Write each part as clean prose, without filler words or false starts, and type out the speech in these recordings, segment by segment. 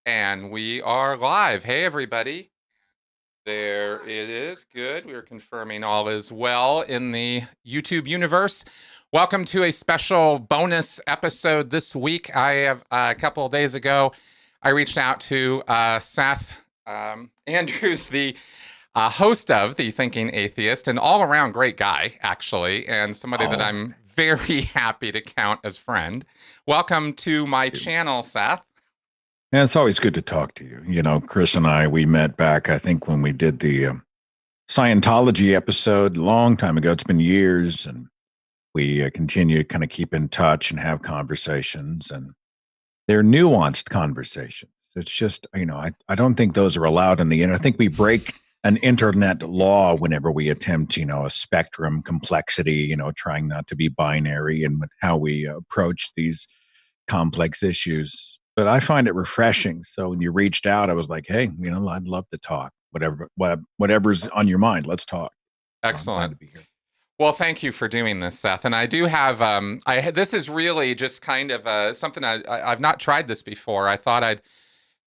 And we are live. Hey, everybody. There it is. Good. We are confirming all is well in the YouTube universe. Welcome to a special bonus episode this week. I have a couple of days ago, I reached out to Seth Andrews, the host of the Thinking Atheist, an all around great guy, actually, and somebody that Oh, I'm very happy to count as friend. Welcome to my thank you. channel, Seth. And it's always good to talk to you. You know, Chris and I, we met back, I think, when we did the Scientology episode a long time ago. It's been years, and we continue to kind of keep in touch and have conversations, and they're nuanced conversations. It's just, I don't think those are allowed in the internet. I think we break an internet law whenever we attempt, a spectrum complexity, trying not to be binary and how we approach these complex issues. But I find it refreshing. So when you reached out, I was like, hey, I'd love to talk. Whatever's on your mind, let's talk. So I'm glad Excellent. to be here. Well, thank you for doing this, Seth. And I do have, this is really just kind of something I've not tried this before. I thought I'd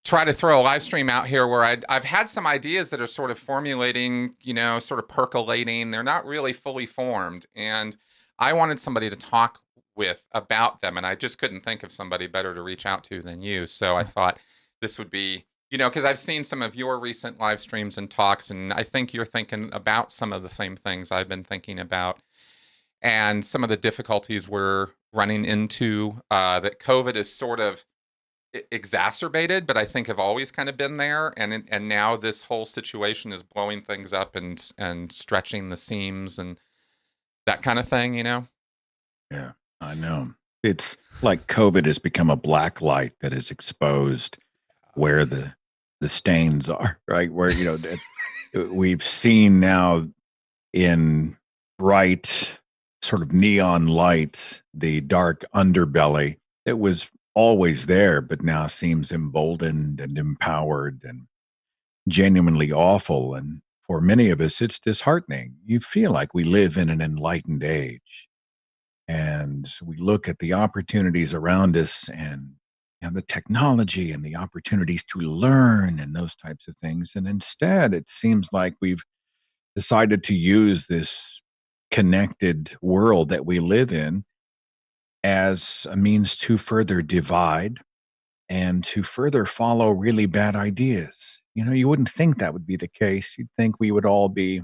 try to throw a live stream out here where I've had some ideas that are sort of formulating, sort of percolating. They're not really fully formed. And I wanted somebody to talk with about them. And I just couldn't think of somebody better to reach out to than you. So I thought this would be, because I've seen some of your recent live streams and talks, and I think you're thinking about some of the same things I've been thinking about and some of the difficulties we're running into that COVID is sort of exacerbated, but I think have always kind of been there, and now this whole situation is blowing things up and stretching the seams and that kind of thing. Yeah, I know. It's like COVID has become a black light that is exposed where the stains are, right? Where that we've seen now in bright sort of neon lights, the dark underbelly that was always there, but now seems emboldened and empowered and genuinely awful. And for many of us, it's disheartening. You feel like we live in an enlightened age, and we look at the opportunities around us and the technology and the opportunities to learn and those types of things. And instead, it seems like we've decided to use this connected world that we live in as a means to further divide and to further follow really bad ideas. You wouldn't think that would be the case. You'd think we would all be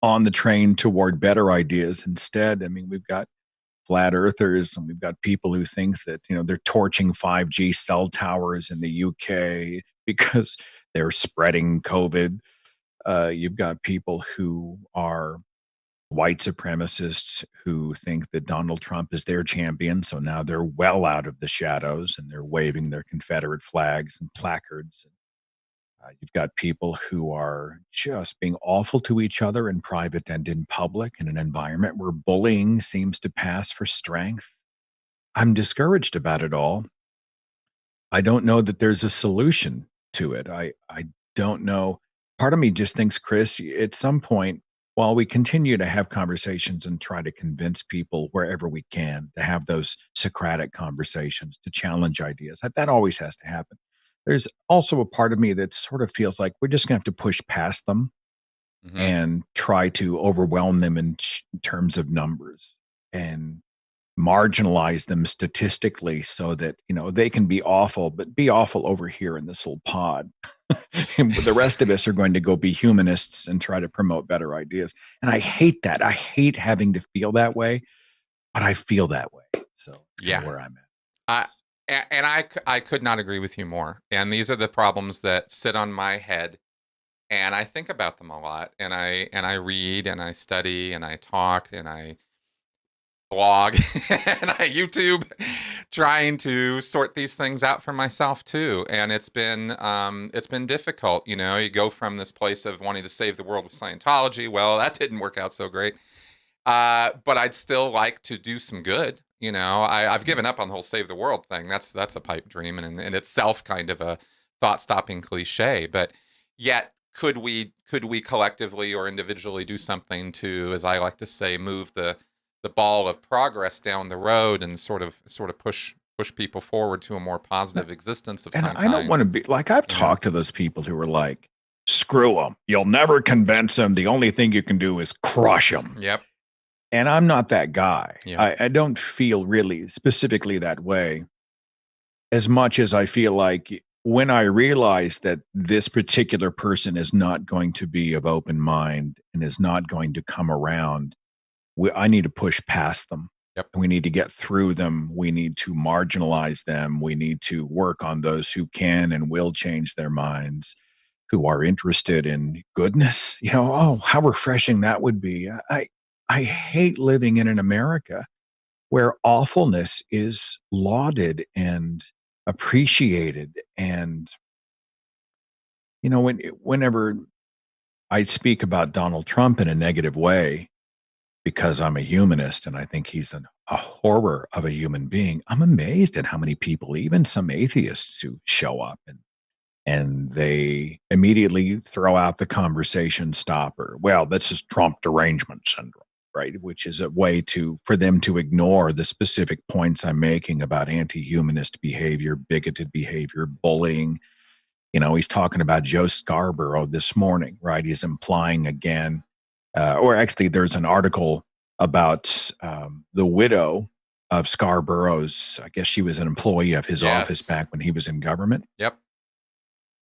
on the train toward better ideas. Instead, I mean, we've got flat earthers and we've got people who think that, they're torching 5G cell towers in the UK because they're spreading COVID. You've got people who are white supremacists who think that Donald Trump is their champion. So now they're well out of the shadows and they're waving their Confederate flags and placards. You've got people who are just being awful to each other in private and in public in an environment where bullying seems to pass for strength. I'm discouraged about it all. I don't know that there's a solution to it. I don't know. Part of me just thinks, Chris, at some point, while we continue to have conversations and try to convince people wherever we can to have those Socratic conversations, to challenge ideas, that always has to happen. There's also a part of me that sort of feels like we're just going to have to push past them Hmm. and try to overwhelm them in terms of numbers and marginalize them statistically so that they can be awful, but be awful over here in this little pod. And the rest of us are going to go be humanists and try to promote better ideas. And I hate that. I hate having to feel that way, but I feel that way. So it's kind of Yeah. where I'm I, at. and I could not agree with you more. And these are the problems that sit on my head, and I think about them a lot. And I read and I study and I talk and I blog and I YouTube, trying to sort these things out for myself too. And it's been difficult. You go from this place of wanting to save the world with Scientology. Well, that didn't work out so great. But I'd still like to do some good. I've given up on the whole save the world thing. That's a pipe dream and in itself kind of a thought stopping cliche. But yet, could we collectively or individually do something to, as I like to say, move the ball of progress down the road and sort of push push people forward to a more positive existence of And some I don't want to kind. be like, I've talked to those people who are like, screw them. You'll never convince them. The only thing you can do is crush them. Yep. And I'm not that guy. Yeah. I don't feel really specifically that way, as much as I feel like when I realize that this particular person is not going to be of open mind and is not going to come around, I need to push past them. Yep. We need to get through them. We need to marginalize them. We need to work on those who can and will change their minds, who are interested in goodness. Oh, how refreshing that would be. I hate living in an America where awfulness is lauded and appreciated. And whenever I speak about Donald Trump in a negative way, because I'm a humanist and I think he's a horror of a human being, I'm amazed at how many people, even some atheists, who show up and they immediately throw out the conversation stopper. Well, this is Trump derangement syndrome, right? Which is a way for them to ignore the specific points I'm making about anti-humanist behavior, bigoted behavior, bullying. He's talking about Joe Scarborough this morning, right? He's implying again, or actually there's an article about the widow of Scarborough's, I guess she was an employee of his office back when he was in government. Yep.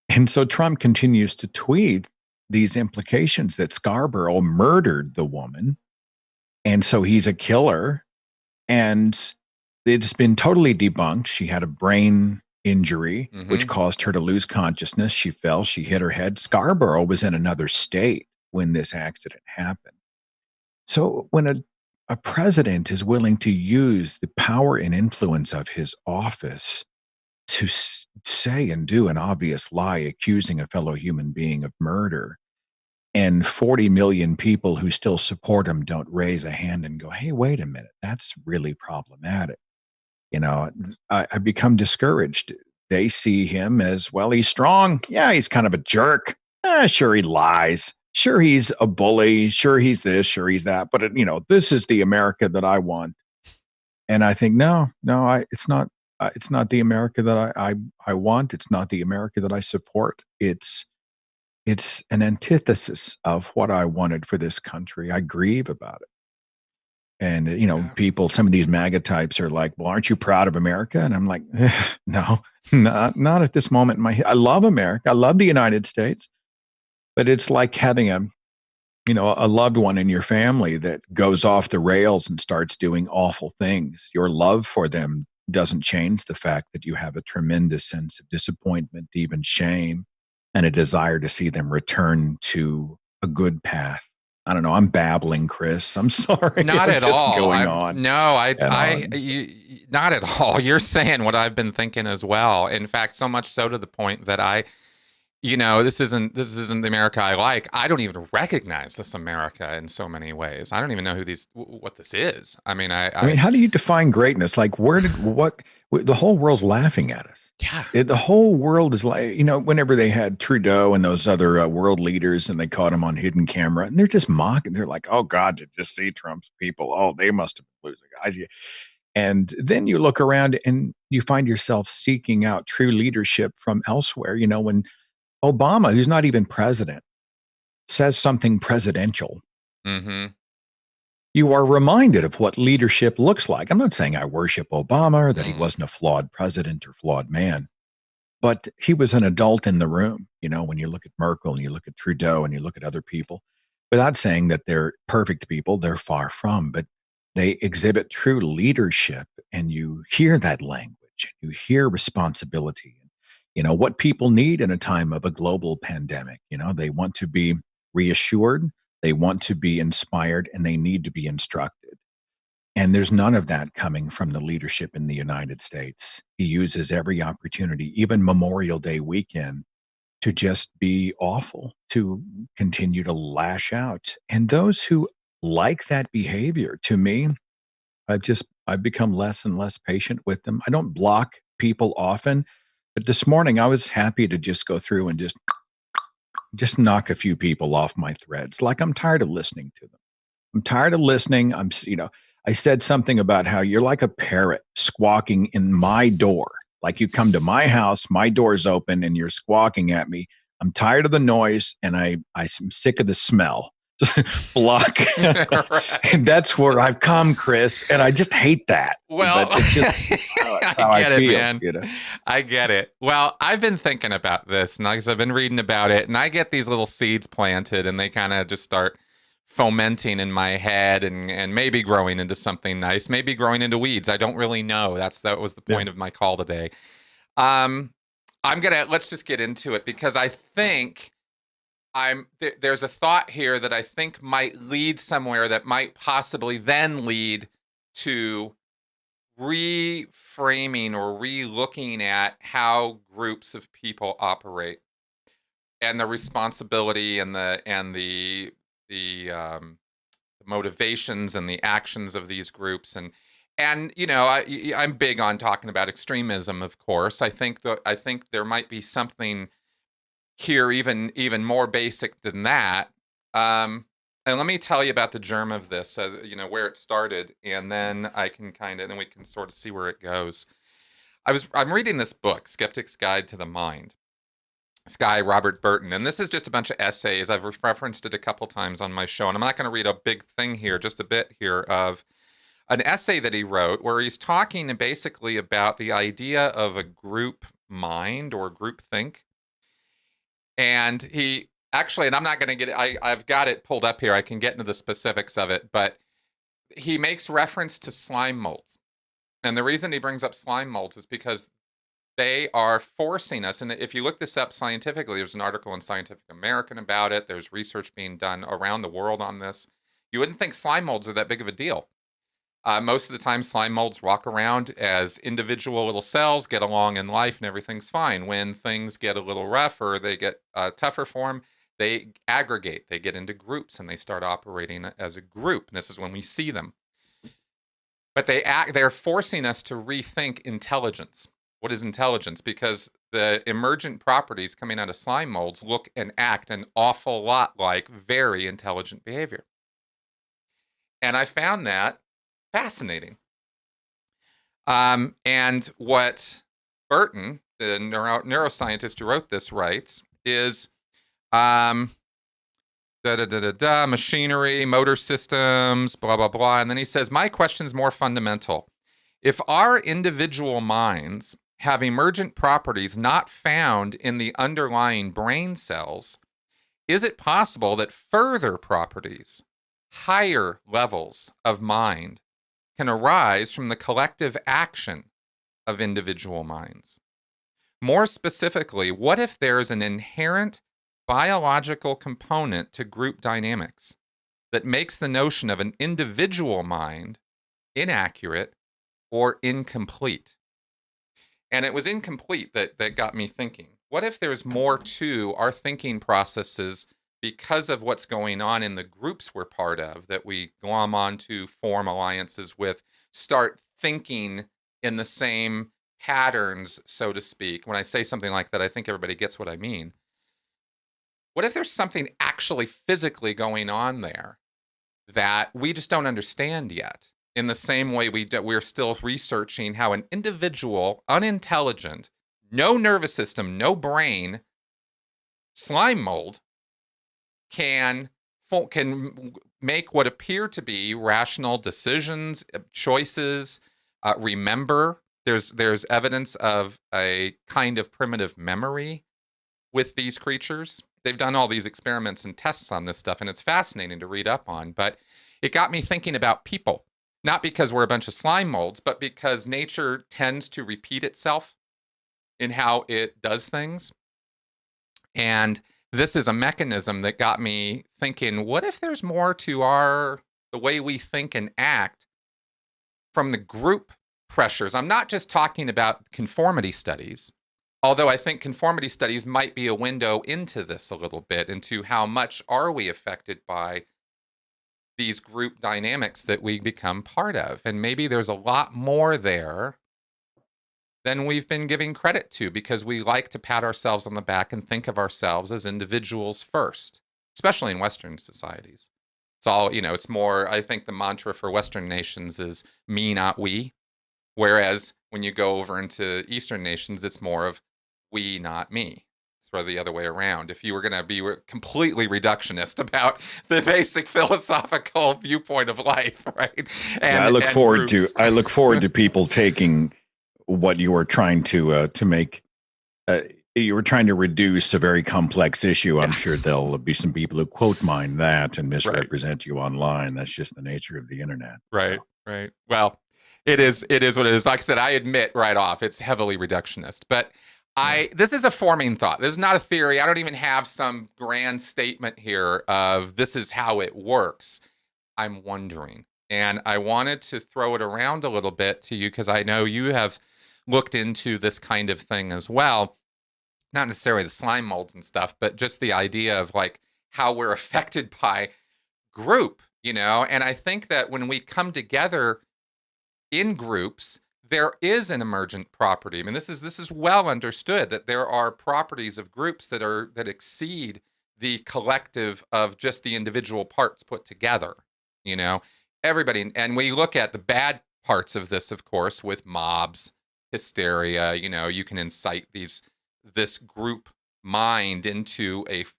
And so Trump continues to tweet these implications that Scarborough murdered the woman. And so he's a killer. And it's been totally debunked. She had a brain injury, which caused her to lose consciousness. She fell, she hit her head. Scarborough was in another state when this accident happened. So when a president is willing to use the power and influence of his office to say and do an obvious lie, accusing a fellow human being of murder, and 40 million people who still support him don't raise a hand and go, hey, wait a minute, that's really problematic. I become discouraged. They see him as, well, he's strong. Yeah, he's kind of a jerk. Sure, he lies. Sure, he's a bully. Sure, he's this. Sure, he's that. But, this is the America that I want. And I think, no, it's not. It's not the America that I want. It's not the America that I support. It's an antithesis of what I wanted for this country. I grieve about it. And, people, some of these MAGA types are like, well, aren't you proud of America? And I'm like, no, not at this moment in my, I love America. I love the United States, but it's like having a loved one in your family that goes off the rails and starts doing awful things. Your love for them doesn't change the fact that you have a tremendous sense of disappointment, even shame, and a desire to see them return to a good path. I don't know. I'm babbling, Chris. I'm sorry. Not at all. Going on. No, not at all. You're saying what I've been thinking as well. In fact, so much so to the point that this isn't the America I like. I don't even recognize this America in so many ways. I don't even know what this is. I mean, how do you define greatness? Like, the whole world's laughing at us. Yeah. The whole world is like, whenever they had Trudeau and those other world leaders and they caught him on hidden camera and they're just mocking. They're like, oh God, to just see Trump's people. Oh, they must have been losing guys. And then you look around and you find yourself seeking out true leadership from elsewhere. When Obama, who's not even president, says something presidential, you are reminded of what leadership looks like. I'm not saying I worship Obama or that he wasn't a flawed president or flawed man, but he was an adult in the room. When you look at Merkel and you look at Trudeau and you look at other people, without saying that they're perfect people, they're far from, but they exhibit true leadership, and you hear that language, you hear responsibility. What people need in a time of a global pandemic. They want to be reassured, they want to be inspired, and they need to be instructed. And there's none of that coming from the leadership in the United States. He uses every opportunity, even Memorial Day weekend, to just be awful, to continue to lash out. And those who like that behavior, to me, I've become less and less patient with them. I don't block people often. But this morning, I was happy to just go through and just knock a few people off my threads. Like, I'm tired of listening to them. I'm tired of listening. I said something about how you're like a parrot squawking in my door. Like you come to my house, my door's open, and you're squawking at me. I'm tired of the noise, and I'm sick of the smell. Block. Right. And that's where I've come, Chris, and I just hate that. Well, But it's just how I get it, feel, man. you know. I get it. Well, I've been thinking about this, and like I said, I've been reading about it, and I get these little seeds planted, and they kind of just start fomenting in my head, and maybe growing into something nice, maybe growing into weeds. I don't really know. That was the point of my call today. Let's just get into it, because I think there's a thought here that I think might lead somewhere, that might possibly then lead to reframing or re-looking at how groups of people operate, and the responsibility and the motivations and the actions of these groups. And I'm big on talking about extremism, of course. I think there might be something here even more basic than that. And let me tell you about the germ of this, where it started, and then then we can sort of see where it goes. I'm reading this book, Skeptic's Guide to the Mind. This guy, Robert Burton, and this is just a bunch of essays. I've referenced it a couple times on my show, and I'm not going to read a big thing here, just a bit here of an essay that he wrote where he's talking basically about the idea of a group mind or group think. And he actually, and I'm not going to get it, I've got it pulled up here. I can get into the specifics of it, but he makes reference to slime molds. And the reason he brings up slime molds is because they are forcing us. And if you look this up scientifically, there's an article in Scientific American about it. There's research being done around the world on this. You wouldn't think slime molds are that big of a deal. Most of the time, slime molds walk around as individual little cells, get along in life, and everything's fine. When things get a little rough or they get tougher for them, they aggregate. They get into groups, and they start operating as a group. And this is when we see them. But they're forcing us to rethink intelligence. What is intelligence? Because the emergent properties coming out of slime molds look and act an awful lot like very intelligent behavior. And I found that fascinating. And what Burton, the neuroscientist who wrote this, writes is machinery, motor systems, blah, blah, blah. And then he says, my question's more fundamental. If our individual minds have emergent properties not found in the underlying brain cells, is it possible that further properties, higher levels of mind, can arise from the collective action of individual minds? More specifically, what if there's an inherent biological component to group dynamics that makes the notion of an individual mind inaccurate or incomplete? And it was incomplete that got me thinking. What if there's more to our thinking processes because of what's going on in the groups we're part of, that we glom on to, form alliances with, start thinking in the same patterns, so to speak? When I say something like that, I think everybody gets what I mean. What if there's something actually physically going on there that we just don't understand yet? In the same way we're still researching how an individual, unintelligent, no nervous system, no brain, slime mold can make what appear to be rational decisions, choices. Remember, there's evidence of a kind of primitive memory with these creatures. They've done all these experiments and tests on this stuff, and it's fascinating to read up on. But it got me thinking about people, not because we're a bunch of slime molds, but because nature tends to repeat itself in how it does things. And this is a mechanism that got me thinking, what if there's more to the way we think and act from the group pressures? I'm not just talking about conformity studies, although I think conformity studies might be a window into this a little bit, into how much are we affected by these group dynamics that we become part of. And maybe there's a lot more there than we've been giving credit to, because we like to pat ourselves on the back and think of ourselves as individuals first, especially in Western societies. It's all, it's more, I think the mantra for Western nations is me, not we. Whereas when you go over into Eastern nations, it's more of we, not me. Throw the other way around. If you were going to be completely reductionist about the basic philosophical viewpoint of life, right? Yeah, I And look forward groups. to people taking what you were trying to make. You were trying to reduce a very complex issue. I'm Yeah. sure there'll be some people who quote mine that and Right. misrepresent you online. That's just the nature of the internet. Right. So. Right. Well, it is what it is. Like I said, I admit right off, it's heavily reductionist. But this is a forming thought. This is not a theory. I don't even have some grand statement here of this is how it works. I'm wondering. And I wanted to throw it around a little bit to you because I know you have looked into this kind of thing as well. Not necessarily the slime molds and stuff, but just the idea of like how we're affected by group, And I think that when we come together in groups, there is an emergent property. I mean, this is well understood that there are properties of groups that exceed the collective of just the individual parts put together. Everybody, and when you look at the bad parts of this, of course, with mobs, hysteria, you can incite this group mind into it's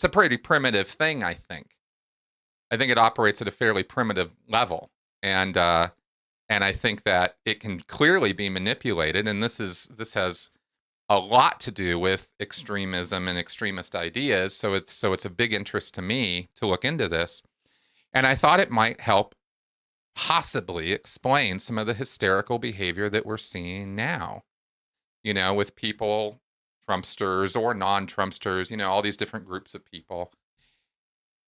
a pretty primitive thing, I think. I think it operates at a fairly primitive level. And I think that it can clearly be manipulated, and this has a lot to do with extremism and extremist ideas. So it's a big interest to me to look into this, and I thought it might help possibly explain some of the hysterical behavior that we're seeing now. With people, Trumpsters or non-Trumpsters, all these different groups of people.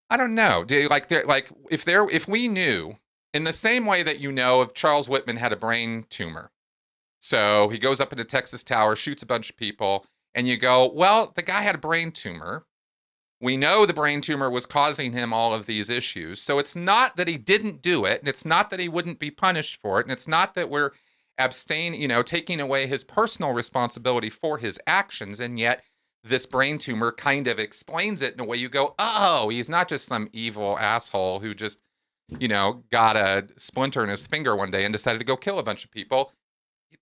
I don't know. Do you, if we knew in the same way that if Charles Whitman had a brain tumor, so he goes up into Texas Tower, shoots a bunch of people, and you go, well, the guy had a brain tumor. We know the brain tumor was causing him all of these issues. So it's not that he didn't do it, and it's not that he wouldn't be punished for it, and it's not that we're taking away his personal responsibility for his actions, and yet this brain tumor kind of explains it in a way you go, oh, he's not just some evil asshole who just, got a splinter in his finger one day and decided to go kill a bunch of people.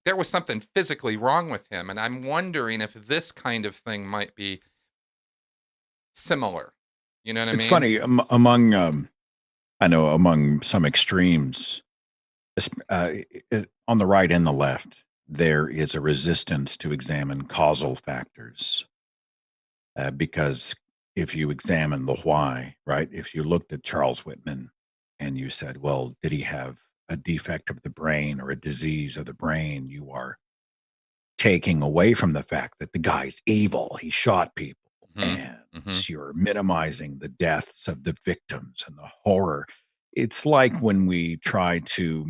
There was something physically wrong with him. And I'm wondering if this kind of thing might be similar. You know what I mean? It's funny, among some extremes, on the right and the left, there is a resistance to examine causal factors. Because if you examine the why, right? If you looked at Charles Whitman and you said, well, did he have a defect of the brain or a disease of the brain? You are taking away from the fact that the guy's evil. He shot people. And you're minimizing the deaths of the victims and the horror. It's like when we try to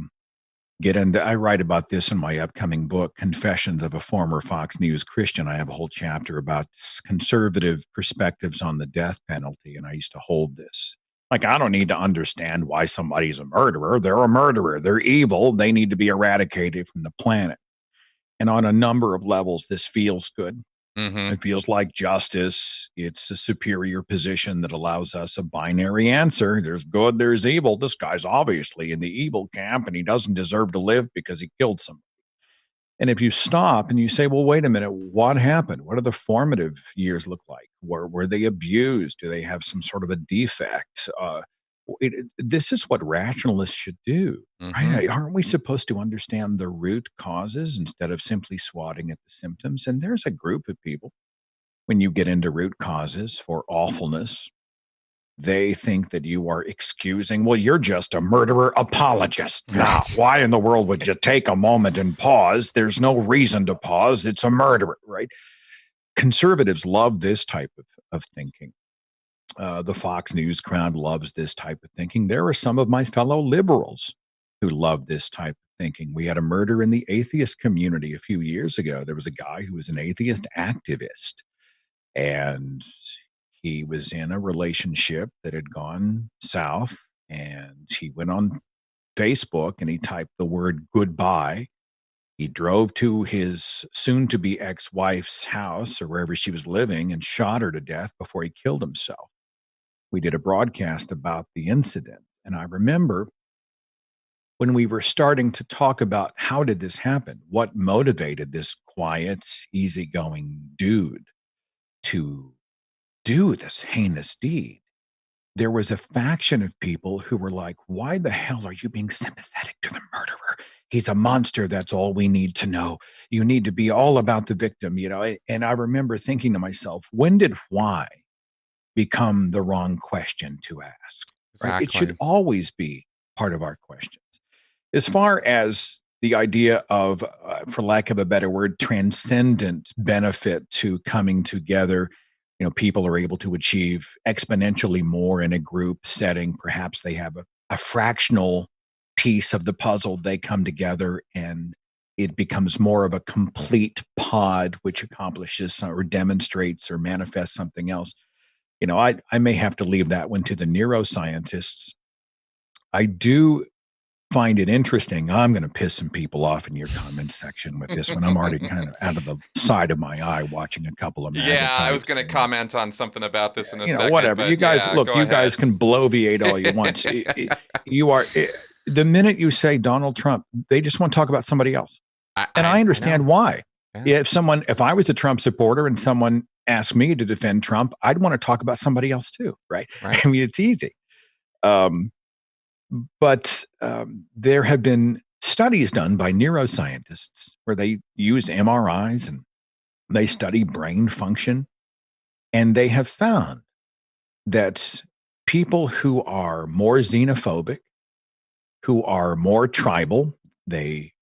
get into, I write about this in my upcoming book, Confessions of a Former Fox News Christian. I have a whole chapter about conservative perspectives on the death penalty. And I used to hold this. Like, I don't need to understand why somebody's a murderer. They're a murderer. They're evil. They need to be eradicated from the planet. And on a number of levels, this feels good. It feels like justice. It's a superior position that allows us a binary answer. There's good, there's evil. This guy's obviously in the evil camp, and he doesn't deserve to live because he killed somebody. And if you stop and you say, well, wait a minute, what happened? What do the formative years look like? Were they abused? Do they have some sort of a defect? This is what rationalists should do. Right? Aren't we supposed to understand the root causes instead of simply swatting at the symptoms? And there's a group of people, when you get into root causes for awfulness, they think that you are excusing, well, you're just a murderer apologist. Now, why in the world would you take a moment and pause? There's no reason to pause. It's a murderer, right? Conservatives love this type of thinking. The Fox News crowd loves this type of thinking. There are some of my fellow liberals who love this type of thinking. We had a murder in the atheist community a few years ago. There was a guy who was an atheist activist, and he was in a relationship that had gone south, and he went on Facebook and he typed the word goodbye. He drove to his soon-to-be ex-wife's house or wherever she was living and shot her to death before he killed himself. we did a broadcast about the incident. And I remember when we were starting to talk about how did this happen? What motivated this quiet, easygoing dude to do this heinous deed? There was a faction of people who were like, why the hell are you being sympathetic to the murderer? He's a monster. That's all we need to know. You need to be all about the victim, you know? And I remember thinking to myself, when did why become the wrong question to ask? Right? It should Exactly. always be part of our questions. As far as the idea of, for lack of a better word, transcendent benefit to coming together, you know, people are able to achieve exponentially more in a group setting. Perhaps they have a fractional piece of the puzzle. They come together and it becomes more of a complete pod, which accomplishes or demonstrates or manifests something else. You know, I may have to leave that one to the neuroscientists. I do find it interesting. I'm going to piss some people off in your comments section with this one. I'm already kind of out of the side of my eye watching a couple of Yeah, I was maggots. going to comment on something about this in a You know, second, whatever. You but guys, yeah, look, go you ahead. guys can bloviate all you want. You are, the minute you say Donald Trump, they just want to talk about somebody else. And I understand know. why. Yeah. If I was a Trump supporter and someone asked me to defend Trump, I'd want to talk about somebody else too, right? Right. I mean, it's easy. But there have been studies done by neuroscientists where they use MRIs and they study brain function. And they have found that people who are more xenophobic, who are more tribal, they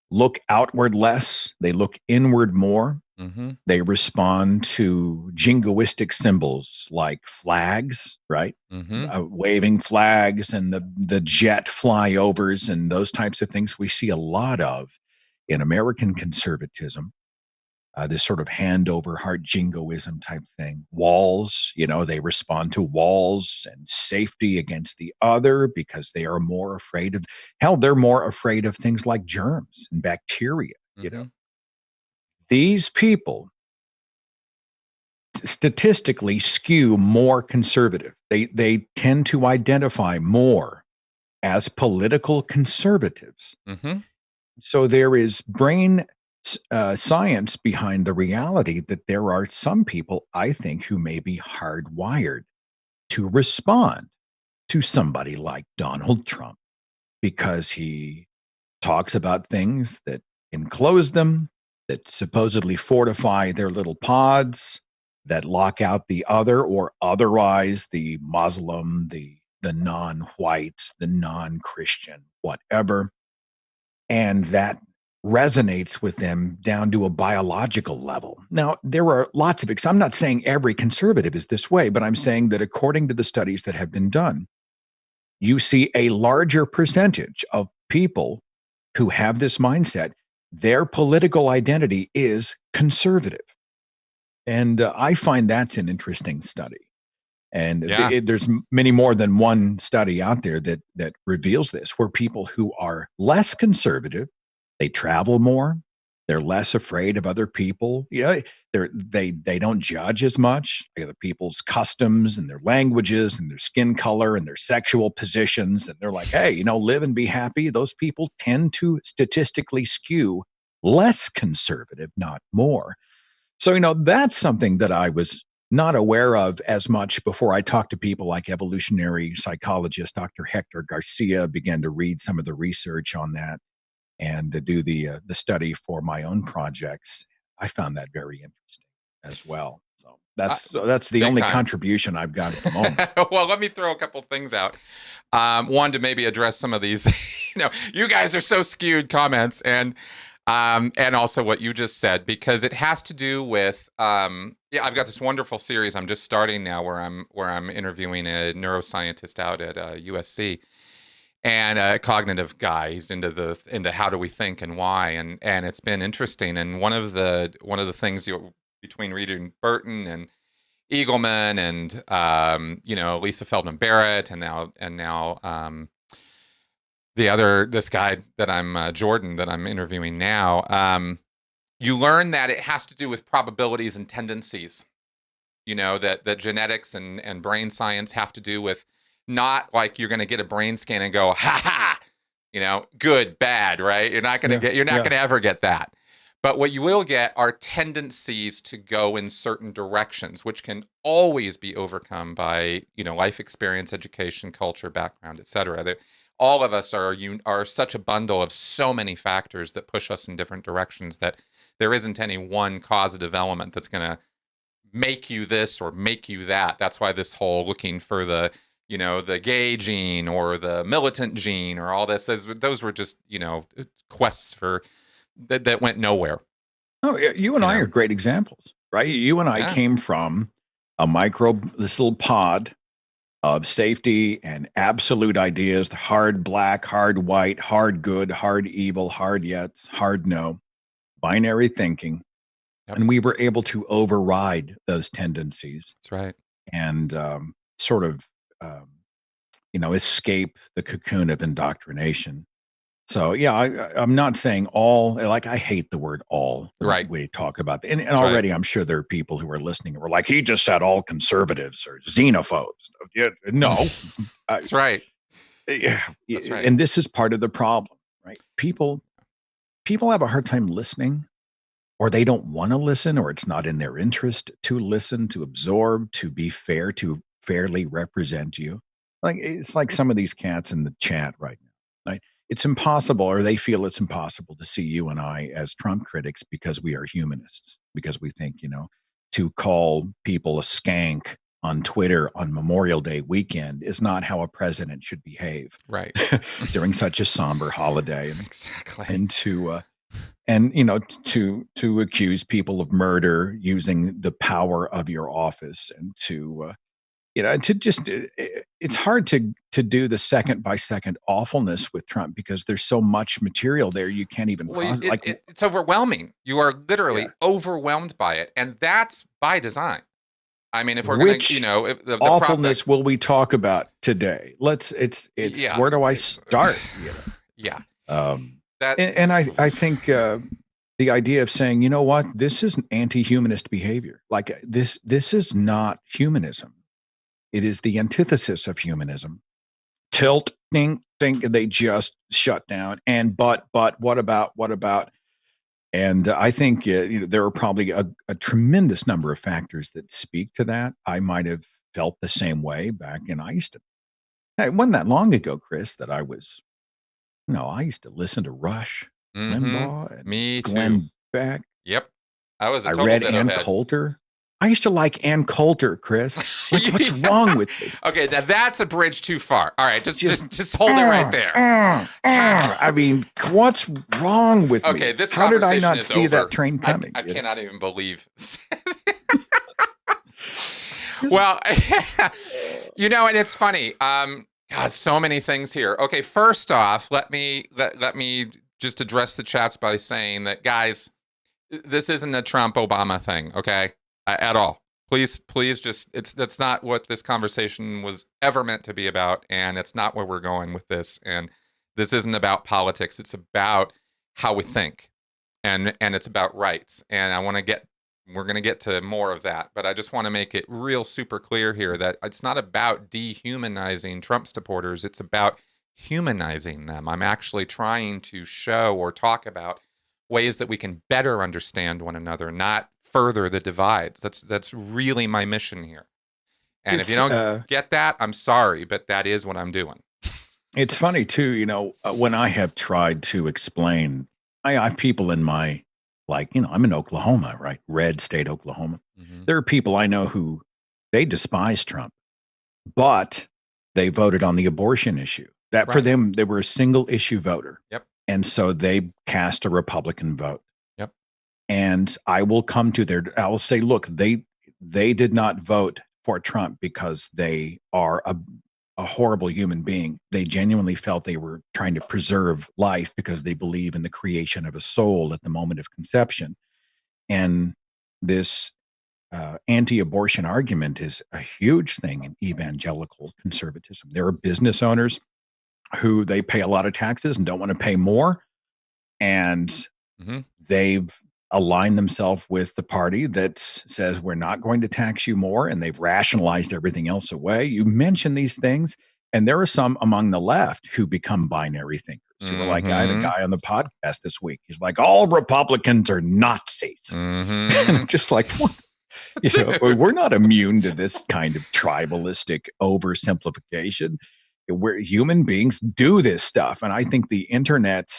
look outward less, they look inward more. Mm-hmm. They respond to jingoistic symbols like flags, right? Mm-hmm. Waving flags and the jet flyovers and those types of things we see a lot of in American conservatism. This sort of hand over heart jingoism type thing. Walls, you know, they respond to walls and safety against the other because they are more afraid of, hell, they're more afraid of things like germs and bacteria, you know. Mm-hmm. These people statistically skew more conservative. They tend to identify more as political conservatives. Mm-hmm. So there is brain science behind the reality that there are some people, I think, who may be hardwired to respond to somebody like Donald Trump because he talks about things that enclose them, that supposedly fortify their little pods, that lock out the other or otherwise the Muslim, the non-white, the non-Christian, whatever. And that resonates with them down to a biological level. Now, there are lots of, I'm not saying every conservative is this way, but I'm saying that according to the studies that have been done, you see a larger percentage of people who have this mindset, their political identity is conservative. And I find that's an interesting study. And Yeah. there's many more than one study out there that reveals this, where people who are less conservative, they travel more, they're less afraid of other people. You know, they don't judge as much other people's customs and their languages and their skin color and their sexual positions. And they're like, hey, you know, live and be happy. Those people tend to statistically skew less conservative, not more. So, you know, that's something that I was not aware of as much before I talked to people like evolutionary psychologist Dr. Hector Garcia, began to read some of the research on that and to do the study for my own projects. I found that very interesting as well. So that's the Big only time. contribution I've got at the moment. Well, let me throw a couple things out. One, to maybe address some of these, you guys are so skewed comments, and also what you just said, because it has to do with, yeah, I've got this wonderful series I'm just starting now where I'm interviewing a neuroscientist out at USC, and a cognitive guy. He's into how do we think and why, and it's been interesting. And one of the things between reading Burton and Eagleman and Lisa Feldman Barrett and now this guy that I'm Jordan that I'm interviewing now, you learn that it has to do with probabilities and tendencies. that genetics and brain science have to do with, not like you're going to get a brain scan and go, ha ha, good, bad, right? You're not going to ever get that. But what you will get are tendencies to go in certain directions, which can always be overcome by, life experience, education, culture, background, et cetera. All of us are such a bundle of so many factors that push us in different directions that there isn't any one causative element that's going to make you this or make you that. That's why this whole looking for the gay gene or the militant gene or all this, those were just, quests for that went nowhere. Oh, you and I are great examples, right? You and I came from this little pod of safety and absolute ideas, hard black, hard white, hard good, hard evil, hard yes, hard no, binary thinking. Yep. And we were able to override those tendencies. That's right. And sort of, escape the cocoon of indoctrination. So, yeah, I'm not saying all, like, I hate the word all. Right. We talk about that. And already I'm sure there are people who are listening who are like, he just said all conservatives or xenophobes. Yeah, no. That's right. Yeah. That's right. And this is part of the problem, right? People have a hard time listening, or they don't want to listen, or it's not in their interest to listen, to absorb, to be fair, to fairly represent you. Like, it's like some of these cats in the chat right now, right? It's impossible, or they feel it's impossible to see you and I as Trump critics because we are humanists, because we think, to call people a skank on Twitter on Memorial Day weekend is not how a president should behave. Right. During such a somber holiday. Exactly. And to accuse people of murder using the power of your office, and to it's hard to do the second by second awfulness with Trump because there's so much material there you can't even it's overwhelming. You are literally overwhelmed by it, and that's by design. I mean, if we're going to, the awfulness will we talk about today? It's where do I start? Yeah. I think the idea of saying, you know what, this is an anti-humanist behavior. Like this is not humanism. It is the antithesis of humanism. Tilt, think, they just shut down. And but what about? And I think there are probably a tremendous number of factors that speak to that. I might have felt the same way back in it wasn't that long ago, Chris, that I used to listen to Rush, Limbaugh, and me too. Glenn Beck. Yep. I read Ann Coulter. I used to like Ann Coulter, Chris. Like, what's wrong with me? Okay, now that's a bridge too far. All right, just hold it right there. I mean, what's wrong with me? Okay, this How did I conversation not is see over. that train coming? I cannot even believe. Well, and it's funny. God, so many things here. Okay, first off, let me just address the chats by saying that, guys, this isn't a Trump-Obama thing, okay? At all. Please just, that's not what this conversation was ever meant to be about, and it's not where we're going with this. And this isn't about politics. It's about how we think, and it's about rights. And we're going to get to more of that, but I just want to make it real super clear here that it's not about dehumanizing Trump supporters. It's about humanizing them. I'm actually trying to show or talk about ways that we can better understand one another, not further the divides. That's really my mission here. And if you don't get that, I'm sorry, but that is what I'm doing. It's funny too, when I have tried to explain, I have people in my, I'm in Oklahoma, right? Red state, Oklahoma. Mm-hmm. There are people I know who they despise Trump, but they voted on the abortion issue. That for them, they were a single issue voter. Yep. And so they cast a Republican vote. Yep. And I will come to I will say, look, they did not vote for Trump because they are a horrible human being. They genuinely felt they were trying to preserve life because they believe in the creation of a soul at the moment of conception. And this anti-abortion argument is a huge thing in evangelical conservatism. There are business owners who they pay a lot of taxes and don't want to pay more. And they've align themselves with the party that says we're not going to tax you more, and they've rationalized everything else away. You mention these things, and there are some among the left who become binary thinkers. Who were like, I had a guy on the podcast this week. He's like, all Republicans are Nazis. And I'm just like, what? You know, we're not immune to this kind of tribalistic oversimplification. Where human beings do this stuff, and I think the internet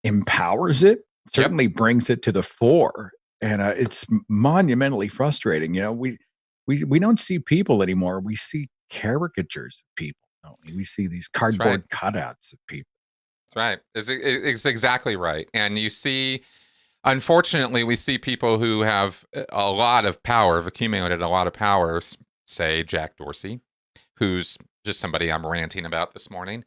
empowers it. Certainly brings it to the fore, and it's monumentally frustrating. You know, we don't see people anymore. We see caricatures of people. Don't we? We see these cardboard cutouts of people. That's right. It's exactly right. And you see, unfortunately, we see people who have a lot of power, have accumulated a lot of power. Say Jack Dorsey, who's just somebody I'm ranting about this morning,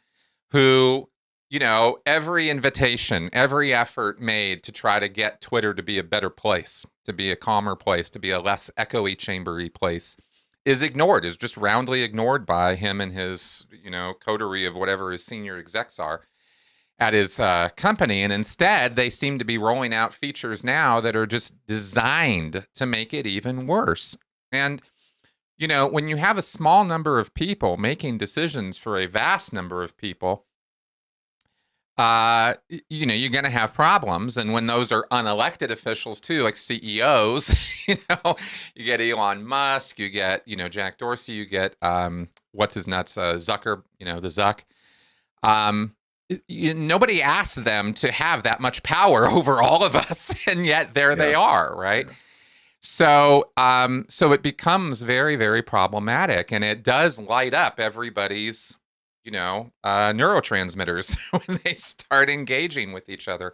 who, you know, every invitation, every effort made to try to get Twitter to be a better place, to be a calmer place, to be a less echoey, chambery place, is ignored, is just roundly ignored by him and his, you know, coterie of whatever his senior execs are at his company. And instead, they seem to be rolling out features now that are just designed to make it even worse. And, you know, when you have a small number of people making decisions for a vast number of people, you know, you're going to have problems. And when those are unelected officials too, like CEOs, you know, you get Elon Musk, you get, you know, Jack Dorsey, you get, what's his nuts, Zucker, you know, the Zuck. Nobody asked them to have that much power over all of us. And yet there they are, right? Yeah. So, so it becomes very, very problematic, and it does light up everybody's, you know, neurotransmitters when they start engaging with each other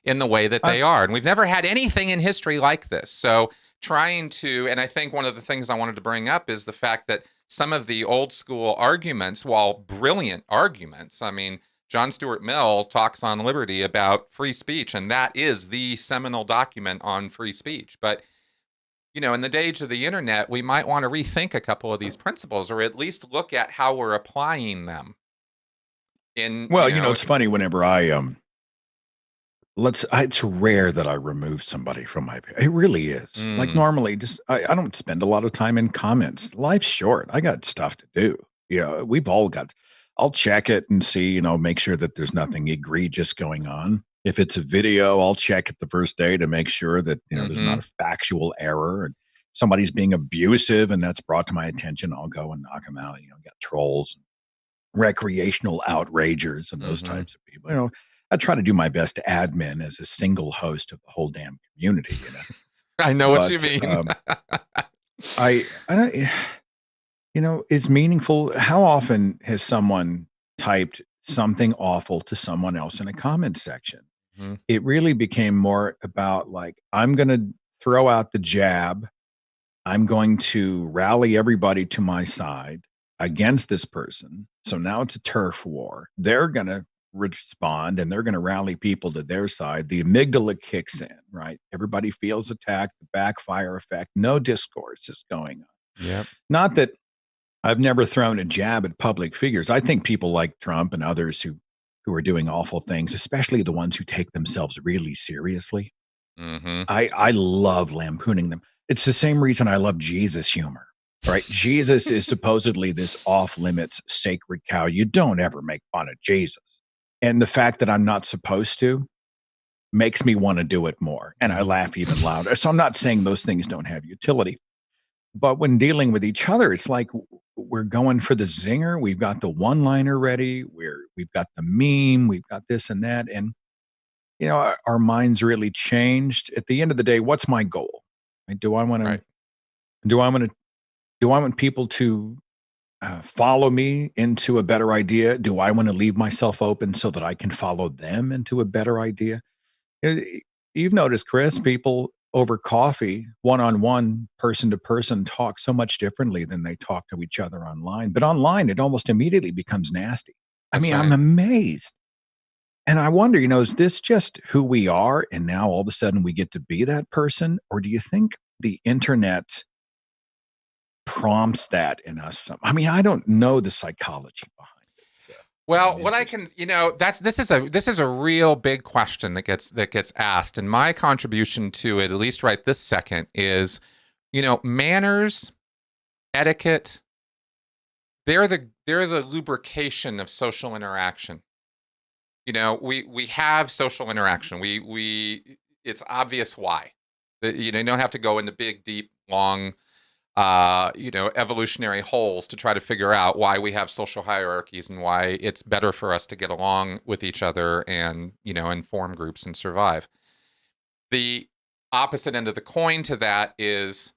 in the way that they are. And we've never had anything in history like this. So trying to, and I think one of the things I wanted to bring up is the fact that some of the old school arguments, while brilliant arguments, I mean, John Stuart Mill talks on Liberty about free speech, and that is the seminal document on free speech. But, you know, in the age of the internet, we might want to rethink a couple of these principles, or at least look at how we're applying them. Well, you know, it's funny whenever it's rare that I remove somebody from my page. It really is. Like normally, just I don't spend a lot of time in comments. Life's short. I got stuff to do. You know, we've all got. I'll check it and see, you know, make sure that there's nothing egregious going on. If it's a video, I'll check it the first day to make sure that, you know, there's not a factual error and somebody's being abusive and that's brought to my attention. I'll go and knock them out. You know, got trolls, recreational outragers, and those types of people. You know, I try to do my best to admin as a single host of the whole damn community. You know, I know what you mean. I don't. You know, it's meaningful. How often has someone typed something awful to someone else in a comment section? It really became more about like, I'm going to throw out the jab. I'm going to rally everybody to my side against this person. So now it's a turf war. They're going to respond and they're going to rally people to their side. The amygdala kicks in, right? Everybody feels attacked, the backfire effect, no discourse is going on. Yep. Not that I've never thrown a jab at public figures. I think people like Trump and others who are doing awful things, especially the ones who take themselves really seriously. I love lampooning them. It's the same reason I love Jesus humor, right? Jesus is supposedly this off limits sacred cow. You don't ever make fun of Jesus. And the fact that I'm not supposed to makes me want to do it more. And I laugh even louder. So I'm not saying those things don't have utility. But when dealing with each other, it's like we're going for the zinger. We've got the one-liner ready. We've got the meme. We've got this and that. And, you know, our minds really changed. At the end of the day, what's my goal? Like, do I want people to follow me into a better idea? Do I want to leave myself open so that I can follow them into a better idea? You've noticed, Chris, people over coffee, one-on-one, person-to-person, talk so much differently than they talk to each other online. But online, it almost immediately becomes nasty. I mean, I'm amazed. And I wonder, you know, is this just who we are and now all of a sudden we get to be that person? Or do you think the internet prompts that in us? I mean, I don't know the psychology behind it. So. Well, I'm what I interested. can, this is a real big question that gets asked, and my contribution to it, at least right this second, is, manners, etiquette. They're the lubrication of social interaction. We have social interaction. We it's obvious why. You don't have to go into big, deep, long, evolutionary holes to try to figure out why we have social hierarchies and why it's better for us to get along with each other and, and form groups and survive. The opposite end of the coin to that is,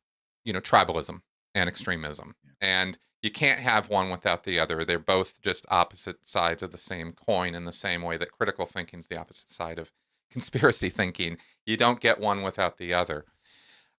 tribalism and extremism. And you can't have one without the other. They're both just opposite sides of the same coin, in the same way that critical thinking is the opposite side of conspiracy thinking. You don't get one without the other.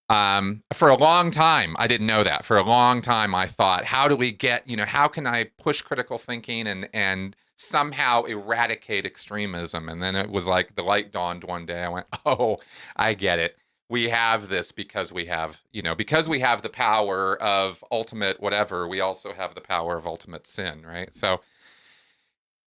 For a long time, I didn't know that. For a long time, I thought, how do we get, how can I push critical thinking and somehow eradicate extremism? And then it was like the light dawned one day. I went, oh, I get it. We have this because we have, because we have the power of ultimate whatever, we also have the power of ultimate sin, right? So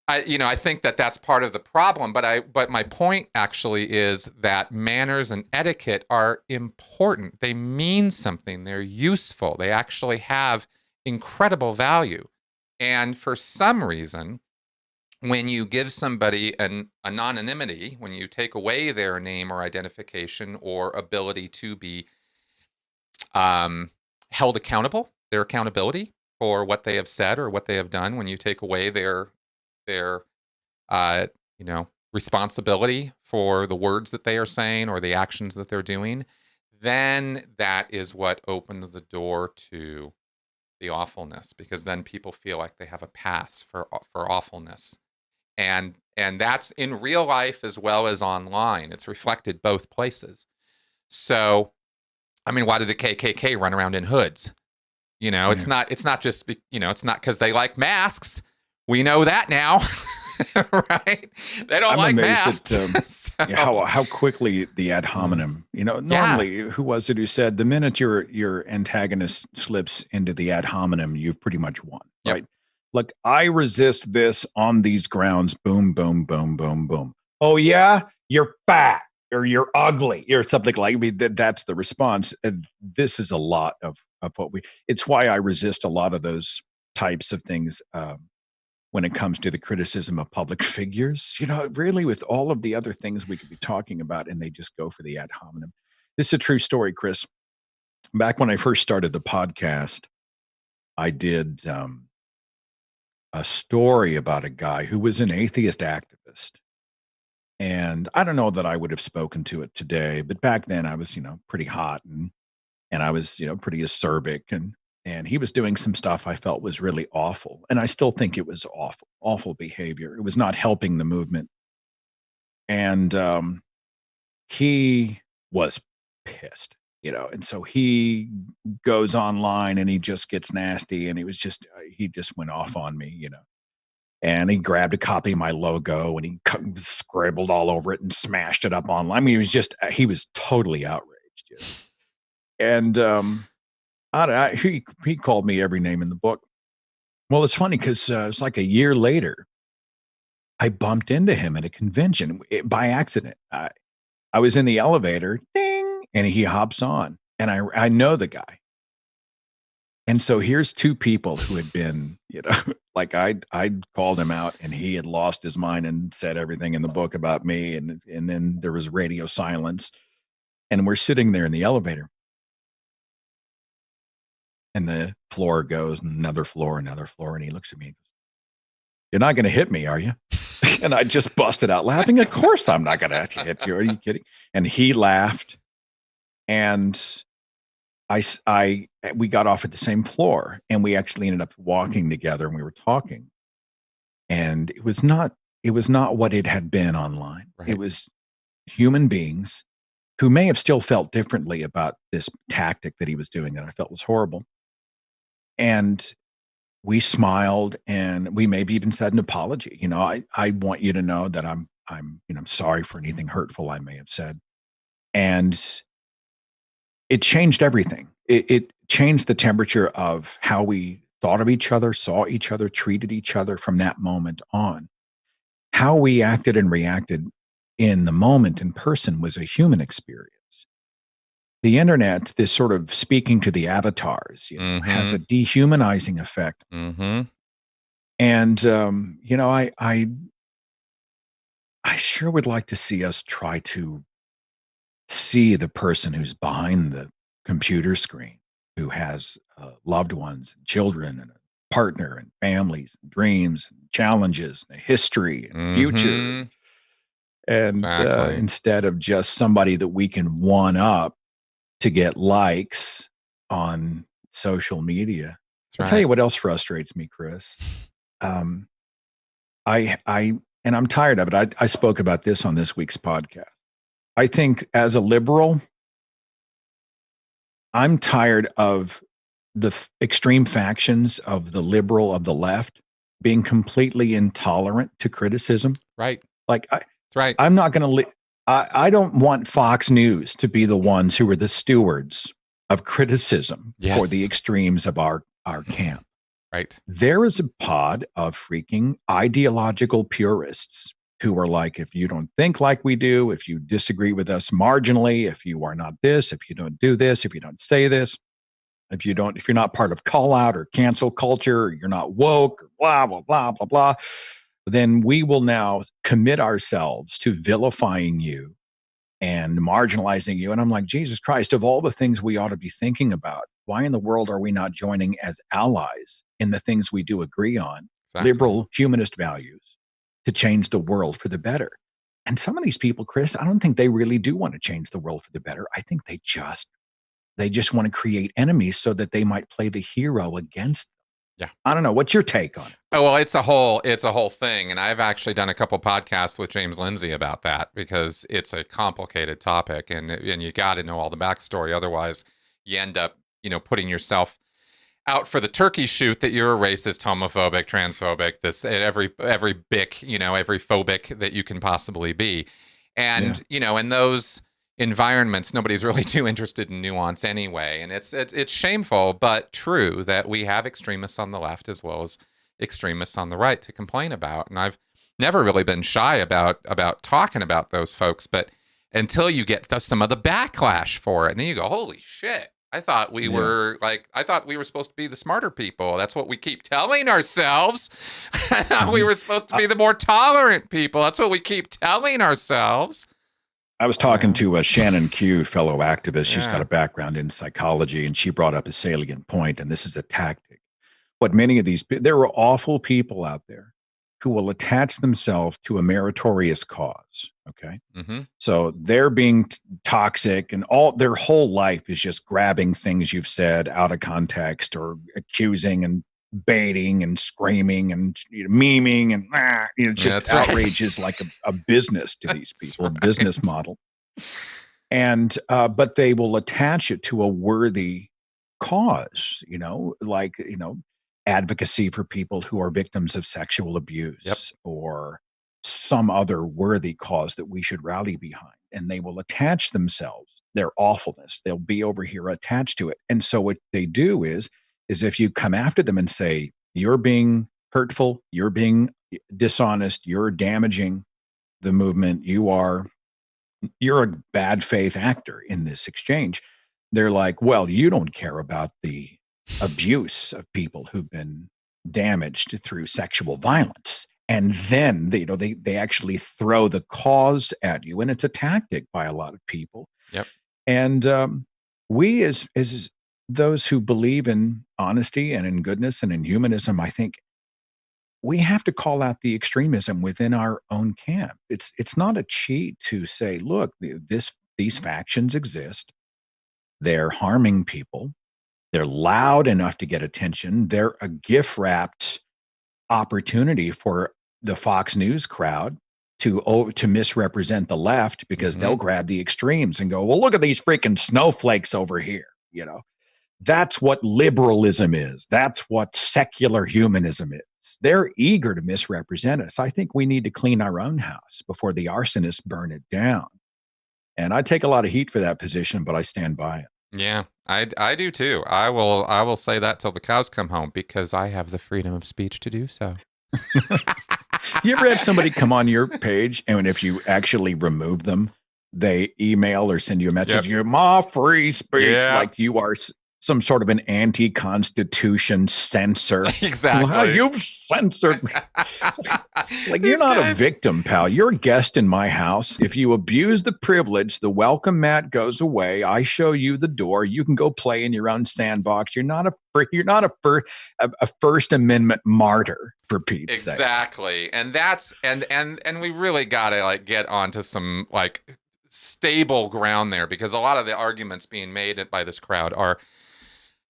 I think that that's part of the problem, but my point actually is that manners and etiquette are important. They mean something. They're useful. They actually have incredible value. And for some reason, when you give somebody an anonymity, when you take away their name or identification or ability to be held accountable, their accountability for what they have said or what they have done, when you take away their uh, responsibility for the words that they are saying or the actions that they're doing, then that is what opens the door to the awfulness, because then people feel like they have a pass for awfulness. And that's in real life as well as online. It's reflected both places. So, I mean, why do the KKK run around in hoods? It's not just, it's not because they like masks. We know that now. Right? They don't I'm like amazed masks. at how quickly the ad hominem. Normally, who was it who said the minute your antagonist slips into the ad hominem, you've pretty much won, Yep. right? Like, I resist this on these grounds. Boom, boom, boom, boom, boom. Oh yeah, you're fat or you're ugly or something like. I mean, that's the response. And this is a lot of what we. It's why I resist a lot of those types of things. When it comes to the criticism of public figures, really with all of the other things we could be talking about, and they just go for the ad hominem. This is a true story, Chris. Back when I first started the podcast, I did a story about a guy who was an atheist activist. And I don't know that I would have spoken to it today, but back then I was, pretty hot and I was, pretty acerbic and he was doing some stuff I felt was really awful. And I still think it was awful behavior. It was not helping the movement. And he was pissed, and so he goes online and he just gets nasty. And he just went off on me, and he grabbed a copy of my logo and he scribbled all over it and smashed it up online. I mean, he was totally outraged. And he called me every name in the book. Well, it's funny because it's like a year later, I bumped into him at a convention by accident. I was in the elevator, ding, and he hops on, and I know the guy. And so here's two people who had been, like I'd called him out, and he had lost his mind and said everything in the book about me, and then there was radio silence, and we're sitting there in the elevator. And the floor goes, another floor, and he looks at me and goes, "You're not going to hit me, are you?" And I just busted out laughing. Of course I'm not going to hit you. Are you kidding? And he laughed. And we got off at the same floor, and we actually ended up walking together, and we were talking. And it was not what it had been online. Right. It was human beings who may have still felt differently about this tactic that he was doing that I felt was horrible. And we smiled, and we maybe even said an apology. I want you to know that I'm sorry for anything hurtful I may have said. And it changed everything. It changed the temperature of how we thought of each other, saw each other, treated each other from that moment on. How we acted and reacted in the moment in person was a human experience. The internet, this sort of speaking to the avatars, has a dehumanizing effect. Mm-hmm. And I sure would like to see us try to see the person who's behind the computer screen, who has loved ones and children and a partner and families and dreams and challenges and a history and future. And Exactly. instead of just somebody that we can one up to get likes on social media. I'll tell you what else frustrates me, Chris. And I'm tired of it. I spoke about this on this week's podcast. I think as a liberal, I'm tired of the extreme factions of the liberal of the left being completely intolerant to criticism. Right. Like, right. I'm not going to. I don't want Fox News to be the ones who are the stewards of criticism for the extremes of our camp. Right. There is a pod of freaking ideological purists who are like, if you don't think like we do, if you disagree with us marginally, if you are not this, if you don't do this, if you don't say this, if you're not part of call out or cancel culture, or you're not woke, or blah, blah, blah, blah, blah, then we will now commit ourselves to vilifying you and marginalizing you. And I'm like, Jesus Christ, of all the things we ought to be thinking about, why in the world are we not joining as allies in the things we do agree on, liberal humanist values, to change the world for the better? And some of these people, Chris, I don't think they really do want to change the world for the better. I think they just want to create enemies so that they might play the hero against them. Yeah. I don't know. What's your take on it? Oh, well, it's a whole thing. And I've actually done a couple podcasts with James Lindsay about that, because it's a complicated topic, and you got to know all the backstory. Otherwise you end up, putting yourself out for the turkey shoot that you're a racist, homophobic, transphobic, every bic, every phobic that you can possibly be. And, in those environments, nobody's really too interested in nuance anyway. And it's shameful, but true that we have extremists on the left as well as extremists on the right to complain about. And I've never really been shy about talking about those folks, but until you get some of the backlash for it, and then you go, holy shit. I thought we were supposed to be the smarter people. That's what we keep telling ourselves. We were supposed to be the more tolerant people. That's what we keep telling ourselves. I was talking to a Shannon Q, fellow activist. She's got a background in psychology, and she brought up a salient point, and this is a tactic. What many of these, there are awful people out there who will attach themselves to a meritorious cause. Okay. Mm-hmm. So they're being toxic, and all their whole life is just grabbing things you've said out of context, or accusing and baiting and screaming and memeing and just outrage is like a business to these people, a business model. And but they will attach it to a worthy cause, advocacy for people who are victims of sexual abuse, or some other worthy cause that we should rally behind. And they will attach themselves, their awfulness, they'll be over here attached to it. And so what they do is if you come after them and say, you're being hurtful, you're being dishonest, you're damaging the movement, you're a bad faith actor in this exchange, they're like, well, you don't care about the abuse of people who've been damaged through sexual violence. And then they actually throw the cause at you, and it's a tactic by a lot of people. Yep. And we as those who believe in honesty and in goodness and in humanism, I think we have to call out the extremism within our own camp. It's not a cheat to say, look, these factions exist. They're harming people. They're loud enough to get attention. They're a gift-wrapped opportunity for the Fox News crowd to misrepresent the left, because they'll grab the extremes and go, well, look at these freaking snowflakes over here. That's what liberalism is. That's what secular humanism is. They're eager to misrepresent us. I think we need to clean our own house before the arsonists burn it down. And I take a lot of heat for that position, but I stand by it. Yeah, I do too. I will say that till the cows come home because I have the freedom of speech to do so. You ever had somebody come on your page and if you actually remove them, they email or send you a message, Yep. you're my free speech, Yeah. like you are some sort of an anti-constitution censor. Exactly. You've censored me. Like, you're These not a guys. victim, pal. You're a guest in my house. If you abuse the privilege, the welcome mat goes away. I show you the door. You can go play in your own sandbox. You're not a First Amendment martyr, for Pete's sake. Exactly. And that's and we really gotta like get onto some like stable ground there, because a lot of the arguments being made by this crowd are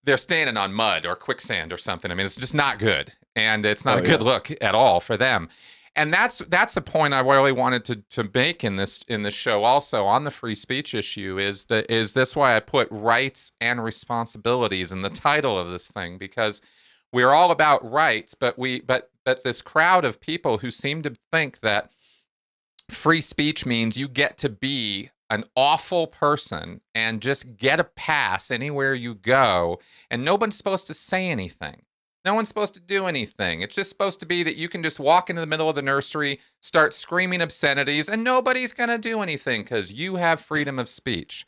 they're standing on mud or quicksand or something. I mean, it's just not good, and it's not a good look at all for them. And that's the point I really wanted to make in this show also on the free speech issue is this why I put rights and responsibilities in the title of this thing, because we're all about rights, but this crowd of people who seem to think that free speech means you get to be an awful person and just get a pass anywhere you go, and nobody's supposed to say anything. No one's supposed to do anything. It's just supposed to be that you can just walk into the middle of the nursery, start screaming obscenities, and nobody's going to do anything because you have freedom of speech.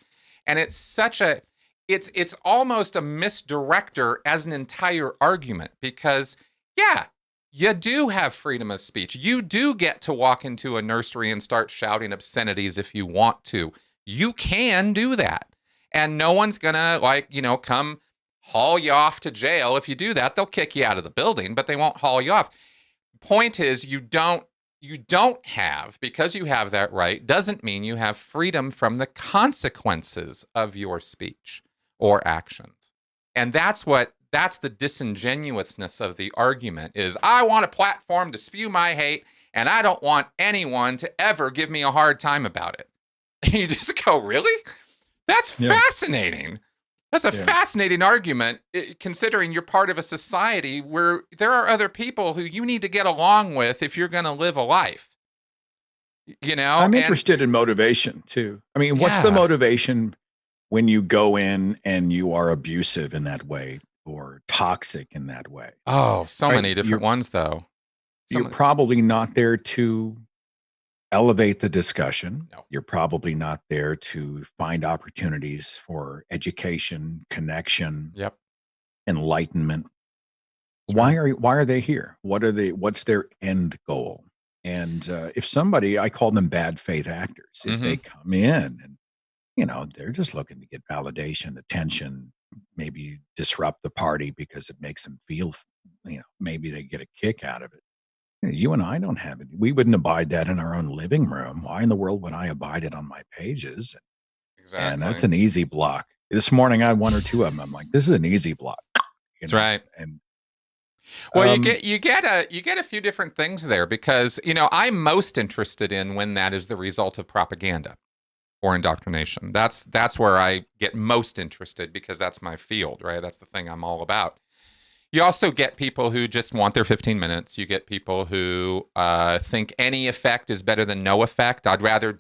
And it's such a it's almost a misdirector as an entire argument, because yeah, you do have freedom of speech. You do get to walk into a nursery and start shouting obscenities if you want to. You can do that. And no one's going to, come haul you off to jail if you do that. They'll kick you out of the building, but they won't haul you off. Point is, you don't have, because you have that right, doesn't mean you have freedom from the consequences of your speech or actions. And that's the disingenuousness of the argument is, I want a platform to spew my hate, and I don't want anyone to ever give me a hard time about it. And you just go, really? That's fascinating. That's a fascinating argument, considering you're part of a society where there are other people who you need to get along with if you're going to live a life. I'm interested in motivation too. I mean, what's the motivation when you go in and you are abusive in that way or toxic in that way? Oh, so many different ones, though. You're probably not there to elevate the discussion. No. You're probably not there to find opportunities for education, connection, enlightenment. Why are they here? What's their end goal? And if somebody, I call them bad faith actors, if they come in and they're just looking to get validation, attention, maybe disrupt the party because it makes them feel, maybe they get a kick out of it. You and I don't have it. We wouldn't abide that in our own living room. Why in the world would I abide it on my pages? Exactly. And that's an easy block. This morning I had one or two of them. I'm like, this is an easy block. That's right. And well, you get a few different things there, because I'm most interested in when that is the result of propaganda or indoctrination. That's where I get most interested, because that's my field, right? That's the thing I'm all about. You also get people who just want their 15 minutes. You get people who think any effect is better than no effect. I'd rather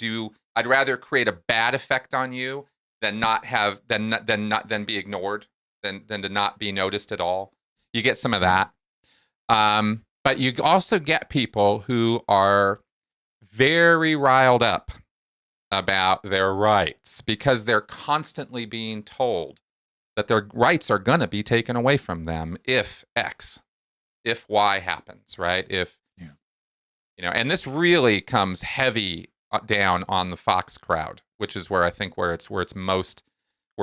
create a bad effect on you than not have than be ignored, than to not be noticed at all. You get some of that. But you also get people who are very riled up about their rights, because they're constantly being told that their rights are going to be taken away from them if Y happens, right? And this really comes heavy down on the Fox crowd, which is where I think where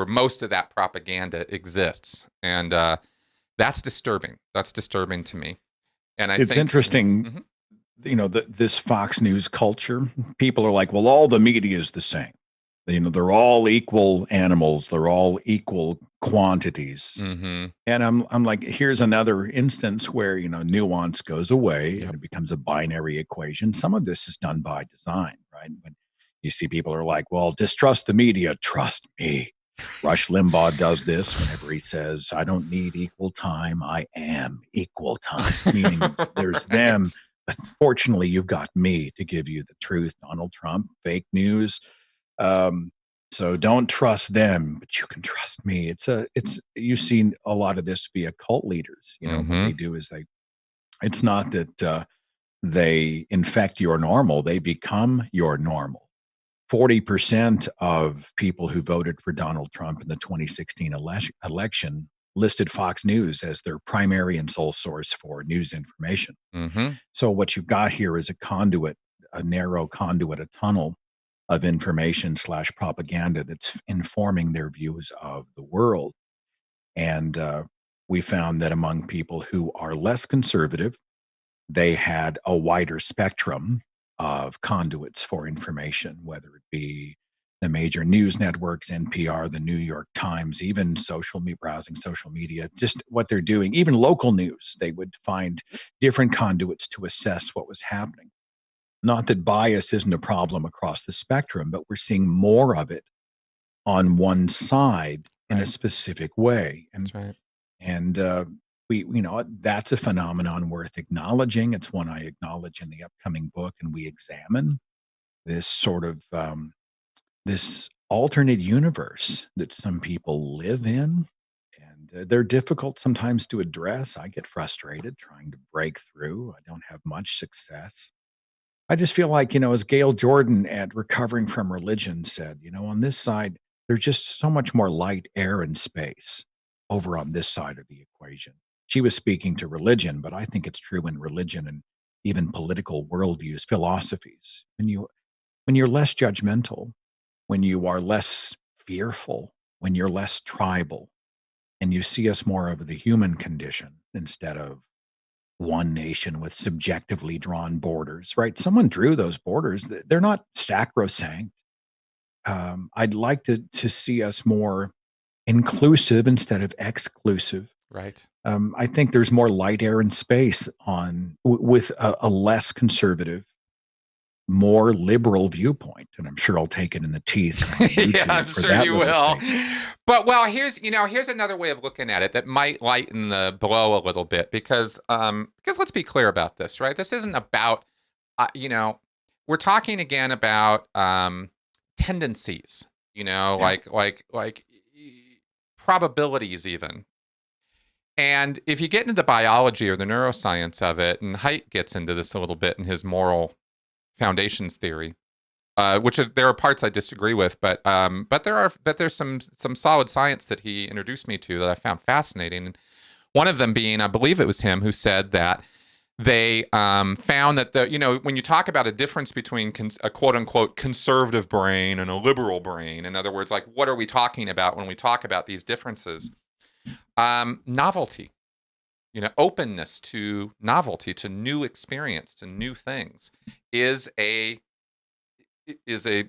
most of that propaganda exists. And that's disturbing. That's disturbing to me. And it's interesting, this Fox News culture, people are like, well, all the media is the same. They're all equal animals. They're all equal quantities. Mm-hmm. And I'm like, here's another instance where, nuance goes away and it becomes a binary equation. Some of this is done by design, right? When you see people are like, well, distrust the media, trust me. Rush Limbaugh does this whenever he says, I don't need equal time. I am equal time, meaning there's them. But fortunately, you've got me to give you the truth. Donald Trump, fake news. So don't trust them, but you can trust me. You've seen a lot of this via cult leaders. You know, what Mm-hmm. they do is it's not that they infect your normal, they become your normal. 40% of people who voted for Donald Trump in the 2016 election listed Fox News as their primary and sole source for news information. Mm-hmm. So what you've got here is a conduit, a narrow conduit, a tunnel of information / propaganda that's informing their views of the world. And we found that among people who are less conservative, they had a wider spectrum of conduits for information, whether it be the major news networks, NPR, the New York Times, even browsing social media, just what they're doing, even local news. They would find different conduits to assess what was happening. Not that bias isn't a problem across the spectrum, but we're seeing more of it on one side in a Right. specific way. That's right. And that's a phenomenon worth acknowledging. It's one I acknowledge in the upcoming book, and we examine this sort of this alternate universe that some people live in, and they're difficult sometimes to address. I get frustrated trying to break through. I don't have much success. I just feel like, as Gail Jordan at Recovering from Religion said, on this side, there's just so much more light, air, and space over on this side of the equation. She was speaking to religion, but I think it's true in religion and even political worldviews, philosophies. When you're less judgmental, when you are less fearful, when you're less tribal, and you see us more of the human condition instead of one nation with subjectively drawn borders, right? Someone drew those borders. They're not sacrosanct. I'd like to see us more inclusive instead of exclusive. Right. I think there's more light, air, and space with a less conservative, more liberal viewpoint, and I'm sure I'll take it in the teeth on YouTube Yeah, I'm for sure that you little will. statement. But here's another way of looking at it that might lighten the blow a little bit because let's be clear about this, right? This isn't about we're talking again about tendencies, Yeah. like probabilities even. And if you get into the biology or the neuroscience of it, and Haidt gets into this a little bit in his moral foundations theory, there are parts I disagree with, but there's some solid science that he introduced me to that I found fascinating. And one of them being, I believe it was him who said that they found that when you talk about a difference between a quote unquote conservative brain and a liberal brain, in other words, like what are we talking about when we talk about these differences? Novelty, openness to novelty, to new experience, to new things is a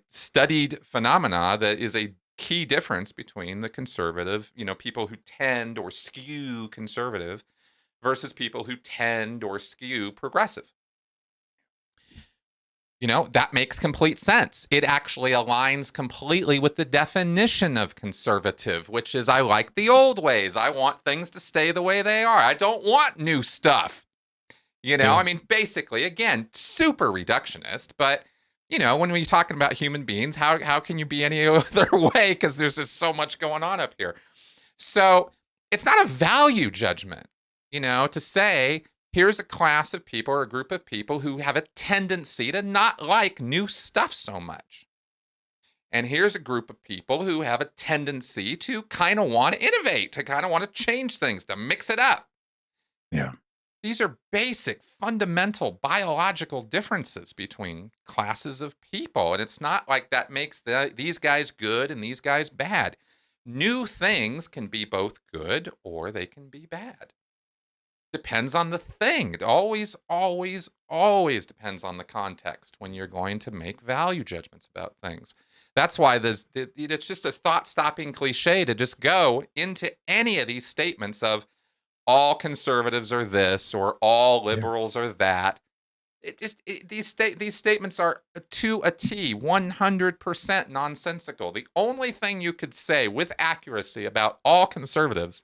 studied phenomena that is a key difference between the conservative, people who tend or skew conservative versus people who tend or skew progressive. That makes complete sense. It actually aligns completely with the definition of conservative, which is I like the old ways. I want things to stay the way they are. I don't want new stuff. Yeah. I mean, basically, again, super reductionist, but when we're talking about human beings, how can you be any other way? Because there's just so much going on up here. So it's not a value judgment, to say, here's a class of people or a group of people who have a tendency to not like new stuff so much. And here's a group of people who have a tendency to kind of want to innovate, to kind of want to change things, to mix it up. Yeah. These are basic, fundamental biological differences between classes of people. And it's not like that makes these guys good and these guys bad. New things can be both good or they can be bad. Depends on the thing. It always, always, always depends on the context when you're going to make value judgments about things. That's why it's just a thought-stopping cliche to just go into any of these statements of all conservatives are this or all liberals are that. These statements are to a T, 100% nonsensical. The only thing you could say with accuracy about all conservatives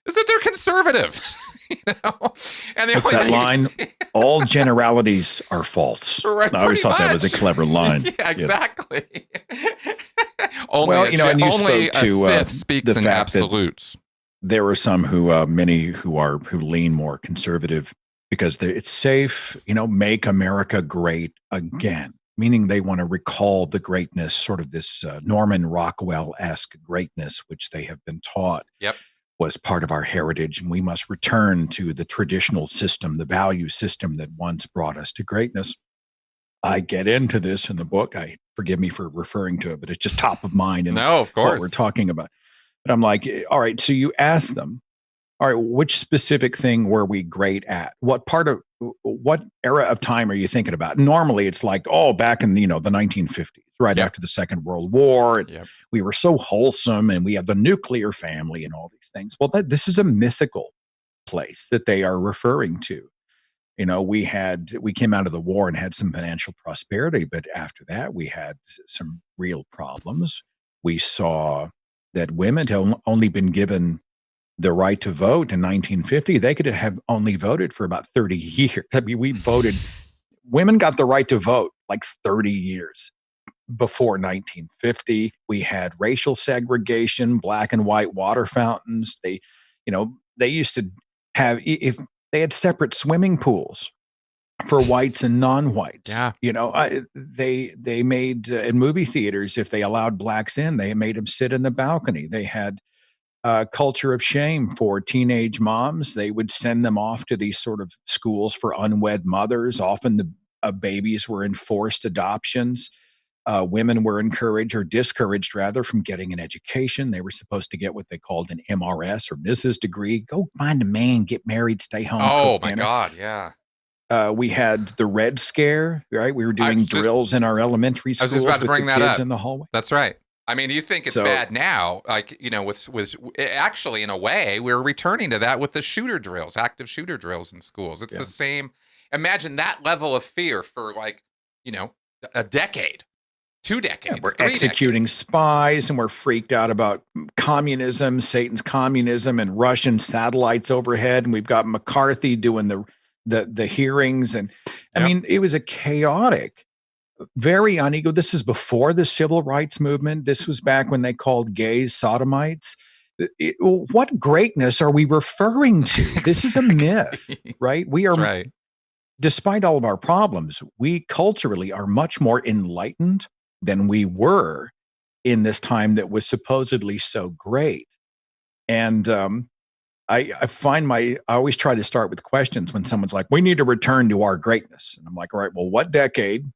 is that they're conservative, And the What's only that thing line? All generalities are false. Right, I always pretty thought that was a much. clever line. Yeah, exactly. Well, and you Only spoke a to Sith speaks the in fact that absolutes. there are some who, many who lean more conservative because it's safe. Make America great again, meaning they want to recall the greatness, sort of this Norman Rockwell-esque greatness, which they have been taught Yep. was part of our heritage, and we must return to the traditional system, the value system that once brought us to greatness. I get into this in the book. Forgive me for referring to it, but it's just top of mind, and it's No, of what we're course. talking about. But I'm like, all right, so you ask them, all right, which specific thing were we great at? What era of time are you thinking about? Normally it's like, oh, back in the 1950s, right Yep. after the Second World War. And Yep. we were so wholesome and we have the nuclear family and all these things. Well, this is a mythical place that they are referring to. We came out of the war and had some financial prosperity, but after that we had some real problems. We saw that women had only been given the right to vote in 1950. They could have only voted for about 30 years. I mean, women got the right to vote like 30 years before 1950. We had racial segregation, black and white water fountains. They used to have, if they had separate swimming pools for whites and non-whites. Yeah. They made in movie theaters, if they allowed blacks in, they made them sit in the balcony. They had culture of shame for teenage moms. They would send them off to these sort of schools for unwed mothers. Often the babies were in forced adoptions. Women were encouraged or discouraged, rather, from getting an education. They were supposed to get what they called an MRS or Mrs. degree. Go find a man, get married, stay home. Oh, cook my dinner. God. Yeah. We had the Red Scare, right? We were doing drills in our elementary schools. I was just about to bring that kids up. in the hallway. That's right. I mean, you think it's bad now? Like, with actually, in a way, we're returning to that with the shooter drills, active shooter drills in schools. It's the same. Imagine that level of fear for a decade, 2 decades. We're 3 executing decades. spies, and we're freaked out about communism, Satan's communism, and Russian satellites overhead. And we've got McCarthy doing the hearings, and I mean, it was a chaotic, very unequal. This is before the civil rights movement. This was back when they called gays sodomites. What greatness are we referring to? Exactly. This is a myth, right? We are, right. Despite all of our problems, we culturally are much more enlightened than we were in this time that was supposedly so great. And I always try to start with questions when someone's like, we need to return to our greatness. And I'm like, all right, well, what decade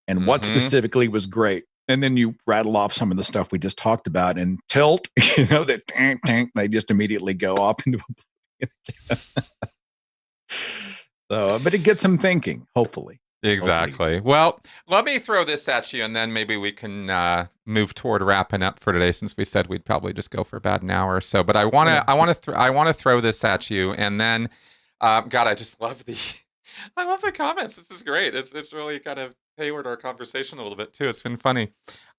and what specifically was great? And then you rattle off some of the stuff we just talked about, and tilt, that tank, they just immediately go off into a So, but it gets them thinking, hopefully. Exactly. Well, let me throw this at you, and then maybe we can move toward wrapping up for today, since we said we'd probably just go for about an hour or so. But I want to throw this at you, and then, God, I just love I love the comments. This is great. It's really kind of tailored our conversation a little bit too. It's been funny.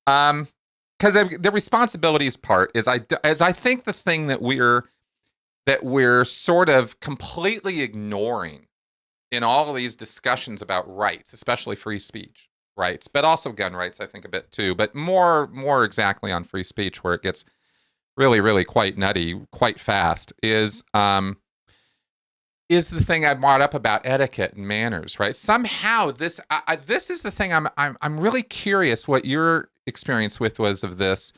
Because the responsibilities part is I think the thing that we're sort of completely ignoring in all of these discussions about rights, especially free speech rights, but also gun rights, I think a bit too, but more exactly on free speech, where it gets really, really quite nutty, quite fast, is the thing I brought up about etiquette and manners, right? Somehow this is the thing I'm really curious what your experience was of this,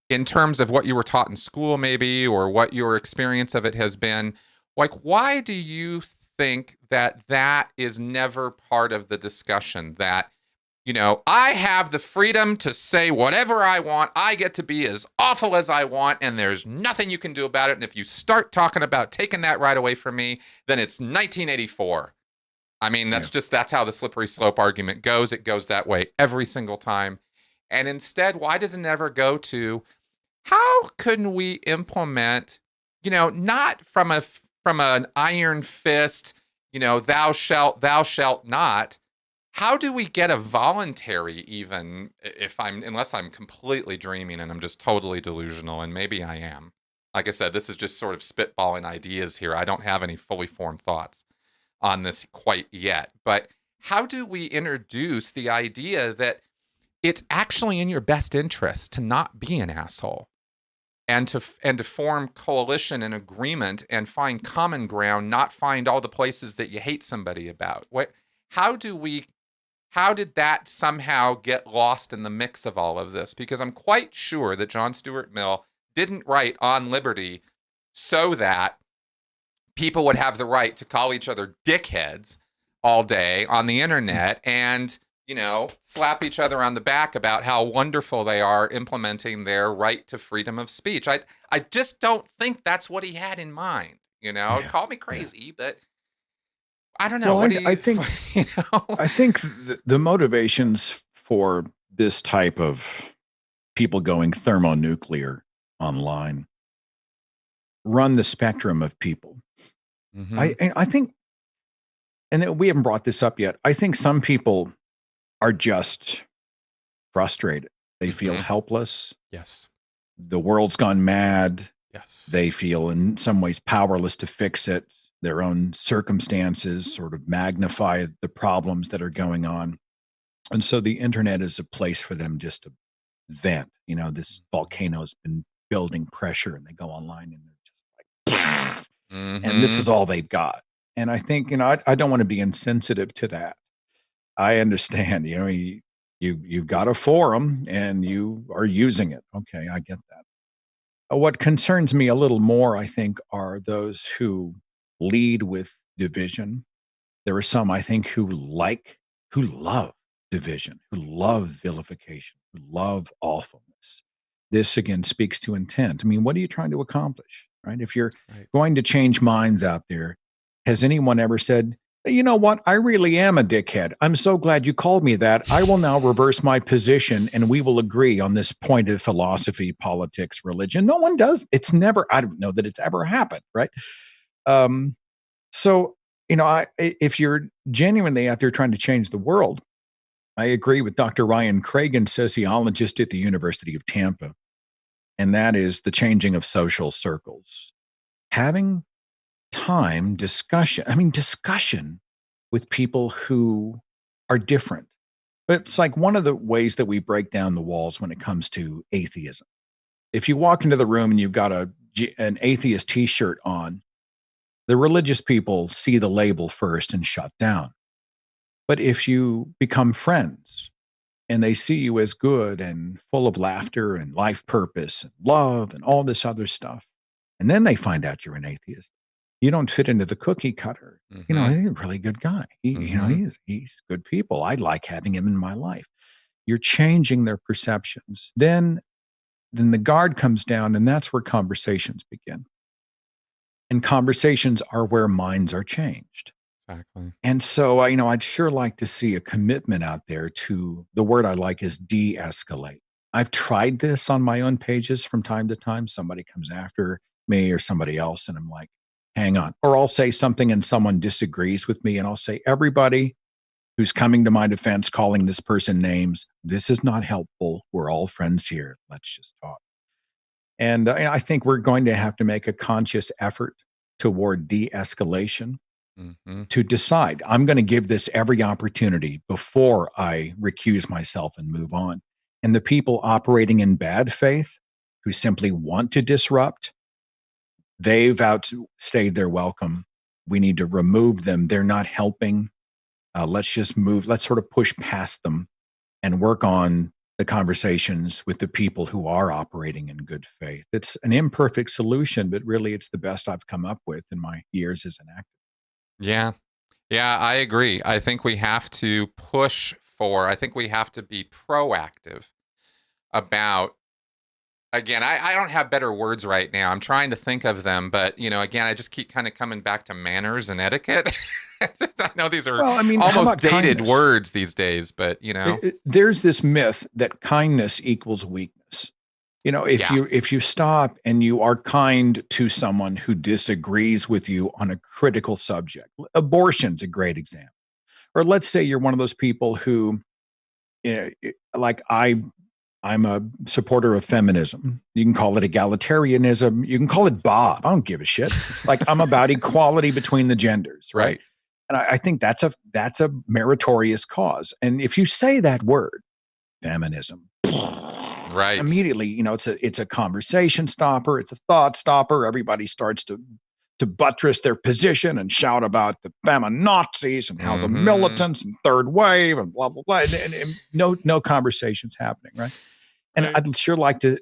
in terms of what you were taught in school, maybe, or what your experience of it has been. Like, why do you think that is never part of the discussion? That, I have the freedom to say whatever I want. I get to be as awful as I want, and there's nothing you can do about it. And if you start talking about taking that right away from me, then it's 1984. I mean, that's how the slippery slope argument goes. It goes that way every single time. And instead, why does it never go to, how can we implement, not from an iron fist, thou shalt not. How do we get a voluntary, even unless I'm completely dreaming and I'm just totally delusional, and maybe I am. Like I said, this is just sort of spitballing ideas here. I don't have any fully formed thoughts. on this quite yet, but how do we introduce the idea that it's actually in your best interest to not be an asshole, and to form coalition and agreement and find common ground, not find all the places that you hate somebody about? How do we how did that somehow get lost in the mix of all of this? Because I'm quite sure that John Stuart Mill didn't write On Liberty so that people would have the right to call each other dickheads all day on the internet and, slap each other on the back about how wonderful they are implementing their right to freedom of speech. I just don't think that's what he had in mind. Yeah. Call me Yeah. crazy, but I don't know. Well, What do you, I think I think the motivations for this type of people going thermonuclear online run the spectrum of people. Mhm. I think, and we haven't brought this up yet. I think some people are just frustrated. They feel Mhm. helpless. Yes. The world's gone mad. Yes. They feel in some ways powerless to fix it. Their own circumstances sort of magnify the problems that are going on. And so the internet is a place for them just to vent. This volcano's been building pressure, and they go online and they're just like, and this is Mhm. all they've got. And I think, I don't want to be insensitive to that. I understand, you've got a forum and you are using it. Okay, I get that. What concerns me a little more, I think, are those who lead with division. There are some, I think, who love division, who love vilification, who love awfulness. This again speaks to intent. I mean, what are you trying to accomplish, right? If you're Right. going to change minds out there, has anyone ever said, you know what? I really am a dickhead. I'm so glad you called me that. I will now reverse my position and we will agree on this point of philosophy, politics, religion. No one does. I don't know that it's ever happened, right? Um, so, if you're genuinely out there trying to change the world, I agree with Dr. Ryan Cragen, sociologist at the University of Tampa, and that is the changing of social circles. Having discussion with people who are different. But it's like one of the ways that we break down the walls when it comes to atheism. If you walk into the room and you've got an atheist t-shirt on, the religious people see the label first and shut down. But if you become friends and they see you as good and full of laughter and life purpose and love and all this other stuff, and then they find out you're an atheist, you don't fit into the cookie cutter. Mhm. He's a really good guy. Mhm. He's good people. I like having him in my life. You're changing their perceptions. Then the guard comes down, and that's where conversations begin. And conversations are where minds are changed. Exactly. And so, I'd sure like to see a commitment out there to the word I like is de-escalate. I've tried this on my own pages from time to time. Somebody comes after me or somebody else, and I'm like, hang on. Or I'll say something and someone disagrees with me, and I'll say, everybody who's coming to my defense, calling this person names, this is not helpful. We're all friends here. Let's just talk. And I think we're going to have to make a conscious effort toward de escalation Mhm. to decide I'm going to give this every opportunity before I recuse myself and move on. And the people operating in bad faith who simply want to disrupt, they've outstayed their welcome. We need to remove them. They're not helping. Let's just move. Let's sort of push past them and work on the conversations with the people who are operating in good faith. It's an imperfect solution, but really it's the best I've come up with in my years as an actor. Yeah. Yeah, I agree. I think we have to I think we have to be proactive about, again, I don't have better words right now. I'm trying to think of them, but, again, I just keep kind of coming back to manners and etiquette. I know these are Well, I mean, how almost about dated kindness? words these days, but, There's this myth that kindness equals weakness. If yeah. you stop and you are kind to someone who disagrees with you on a critical subject, abortion's a great example. Or let's say you're one of those people who, like I'm a supporter of feminism. You can call it egalitarianism. You can call it Bob. I don't give a shit. Like I'm about equality between the genders, right? Right. And I think that's a meritorious cause. And if you say that word, feminism, Right. immediately, it's a conversation stopper, it's a thought stopper. Everybody starts to buttress their position and shout about the feminazis and how the militants and third wave and blah blah blah, and no conversations happening, right? And Right. I'd sure like to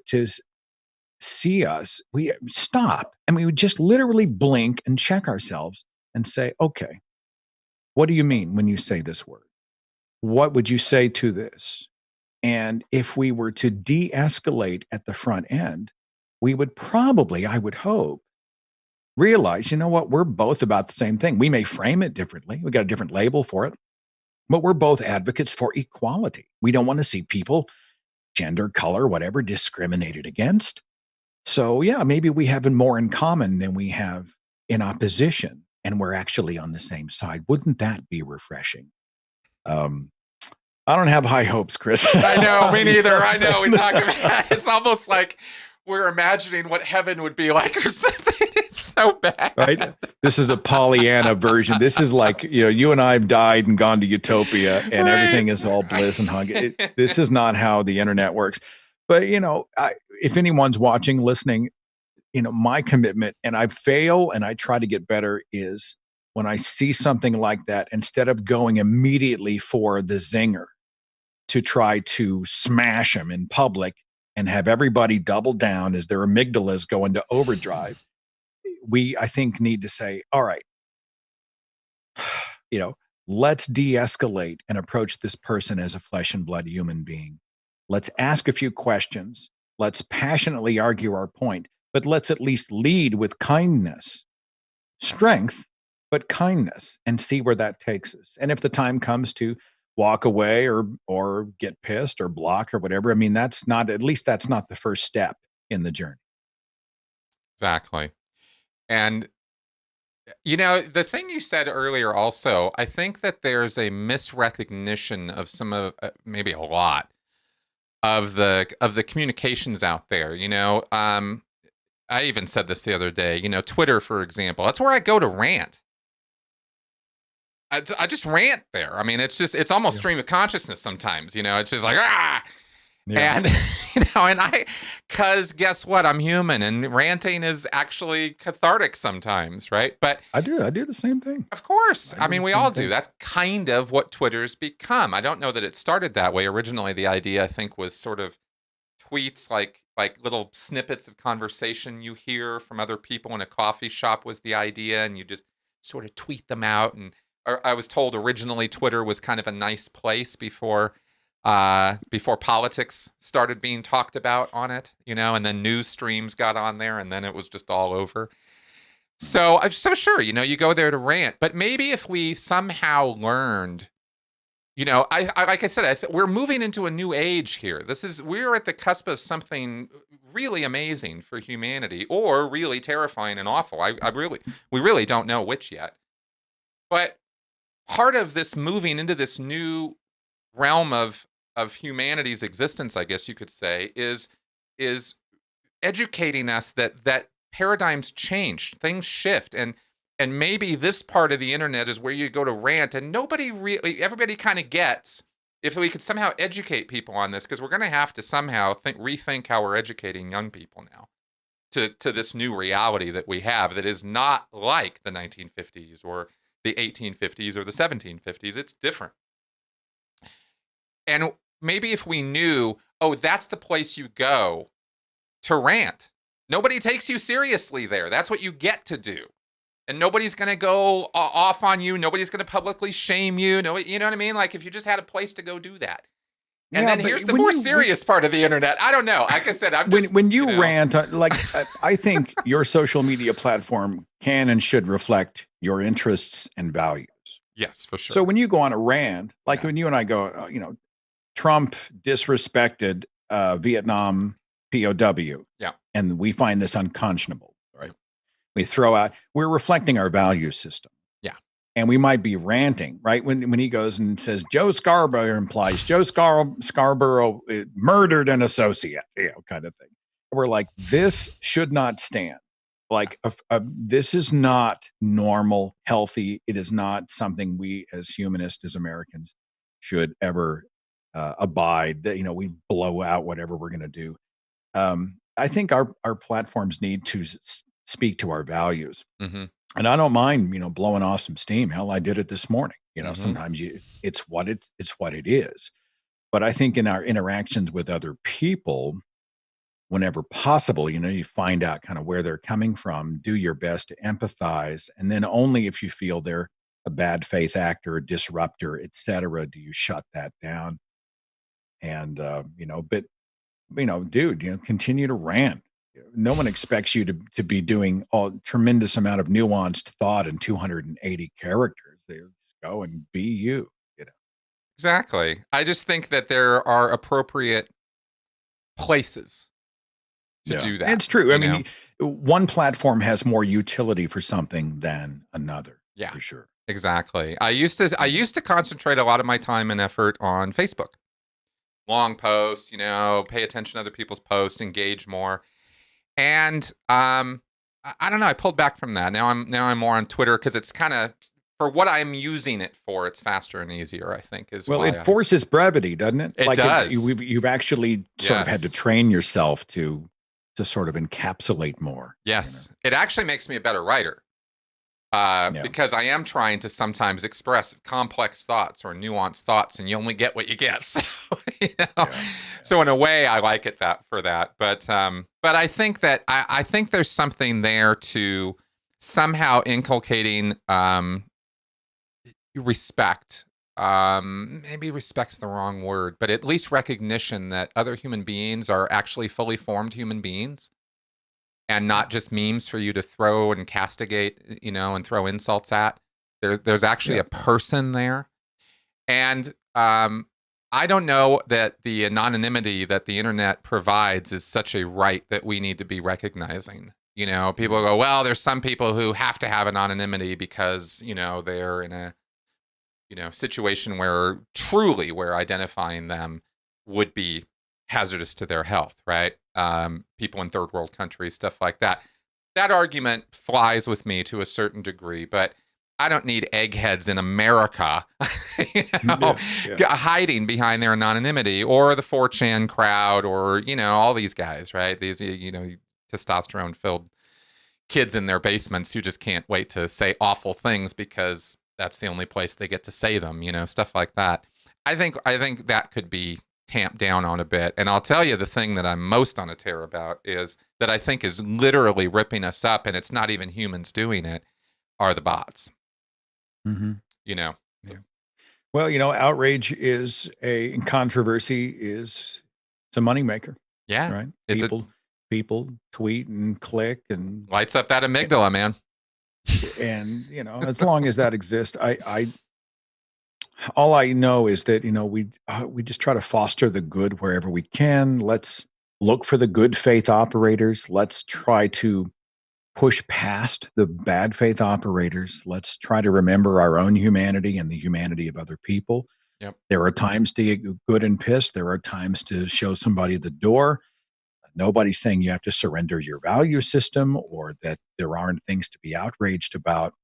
see us. We stop and we would just literally blink and check ourselves and say, okay, what do you mean when you say this word? What would you say to this? And if we were to de-escalate at the front end, we would probably, I would hope, realize, you know what, we're both about the same thing. We may frame it differently. We got a different label for it, but we're both advocates for equality. We don't want to see people, gender, color, whatever, discriminated against. So yeah, maybe we have more in common than we have in opposition, and we're actually on the same side. Wouldn't that be refreshing? I don't have high hopes, Chris. I know, me neither. I know. We talk about it's almost like we're imagining what heaven would be like or something. It's so bad. Right? This is a Pollyanna version. This is like, you and I have died and gone to utopia and everything is all bliss and hug. This is not how the internet works. But, if anyone's watching, listening, my commitment, and I fail and I try to get better, is when I see something like that, instead of going immediately for the zinger to try to smash them in public and have everybody double down as their amygdalas go into overdrive, we, I think, need to say, all right, let's de-escalate and approach this person as a flesh and blood human being. Let's ask a few questions. Let's passionately argue our point, but let's at least lead with kindness, strength, but kindness, and see where that takes us. And if the time comes to walk away or get pissed or block or whatever, I mean, that's not the first step in the journey. Exactly. And, the thing you said earlier also, I think that there's a misrecognition of some of, maybe a lot of the communications out there. I even said this the other day, Twitter, for example, that's where I go to rant. I just rant there. I mean, it's almost stream of consciousness sometimes, it's just like, Yeah. And because guess what? I'm human, and ranting is actually cathartic sometimes, right? But I do the same thing. Of course. I mean, we all do. That's kind of what Twitter's become. I don't know that it started that way. Originally, the idea, I think, was sort of tweets, like little snippets of conversation you hear from other people in a coffee shop was the idea, and you just sort of tweet them out. And I was told originally Twitter was kind of a nice place before politics started being talked about on it, and then news streams got on there, and then it was just all over. So sure, you go there to rant, but maybe if we somehow learned, I like I said, we're moving into a new age here. We're at the cusp of something really amazing for humanity, or really terrifying and awful. We really don't know which yet. But part of this moving into this new realm of humanity's existence, I guess you could say, is educating us that paradigms change, things shift, and maybe this part of the internet is where you go to rant, and everybody kind of gets, if we could somehow educate people on this, because we're going to have to somehow rethink how we're educating young people now to this new reality that we have that is not like the 1950s or the 1850s or the 1750s. It's different. And maybe if we knew, that's the place you go to rant. Nobody takes you seriously there. That's what you get to do. And nobody's going to go off on you. Nobody's going to publicly shame you. You know what I mean? Like, if you just had a place to go do that. And then here's the more serious part of the internet. I don't know. Like I said, when you rant, I think your social media platform can and should reflect your interests and values. Yes, for sure. So when you go on a rant, like when you and I go, Trump disrespected Vietnam POW. Yeah. And we find this unconscionable. Right. We're reflecting our value system. Yeah. And we might be ranting, right? When he goes and says, Joe Scarborough implies Joe Scarborough murdered an associate, kind of thing. We're like, this should not stand. Like, this is not normal, healthy. It is not something we as humanists, as Americans, should ever abide. That, we blow out whatever we're going to do. I think our platforms need to speak to our values. Mm-hmm. And I don't mind, blowing off some steam. Hell, I did it this morning. Mm-hmm. Sometimes it's what it is. But I think in our interactions with other people, whenever possible, you find out kind of where they're coming from, do your best to empathize, and then only if you feel they're a bad faith actor, a disruptor, etc., do you shut that down. And but dude, continue to rant. No one expects you to be doing a tremendous amount of nuanced thought in 280 characters. They just go and be you. Exactly. I just think that there are appropriate places to do that. It's true. I mean, one platform has more utility for something than another. Yeah, for sure. Exactly. I used to concentrate a lot of my time and effort on Facebook. Long posts, pay attention to other people's posts, engage more. And I don't know, I pulled back from that. Now I'm more on Twitter because it's kind of, for what I'm using it for, it's faster and easier, I think, is well, it forces brevity, doesn't it? It does. You've actually sort of had to train yourself to sort of encapsulate more. Yes. It actually makes me a better writer. Because I am trying to sometimes express complex thoughts or nuanced thoughts, and you only get what you get. So, so in a way, I like it for that. But I think that I think there's something there to somehow inculcating respect. Maybe respect's the wrong word, but at least recognition that other human beings are actually fully formed human beings. And not just memes for you to throw and castigate, and throw insults at. There's actually a person there. And I don't know that the anonymity that the internet provides is such a right that we need to be recognizing. People go, well, there's some people who have to have anonymity because, they're in a, situation where identifying them would be hazardous to their health, right? People in third world countries, stuff like that. That argument flies with me to a certain degree, but I don't need eggheads in America, hiding behind their anonymity, or the 4chan crowd, or all these guys, right? These testosterone-filled kids in their basements who just can't wait to say awful things because that's the only place they get to say them, stuff like that. I think that could be tamped down on a bit. And I'll tell you, the thing that I'm most on a tear about is that I think is literally ripping us up, and it's not even humans doing it, are the bots. Mm-hmm. Well, outrage is controversy is it's a moneymaker. Yeah. Right. People tweet and click and lights up that amygdala, man. And, as long as that exists, all I know is that, we just try to foster the good wherever we can. Let's look for the good faith operators. Let's try to push past the bad faith operators. Let's try to remember our own humanity and the humanity of other people. Yep. There are times to get good and pissed. There are times to show somebody the door. Nobody's saying you have to surrender your value system or that there aren't things to be outraged about.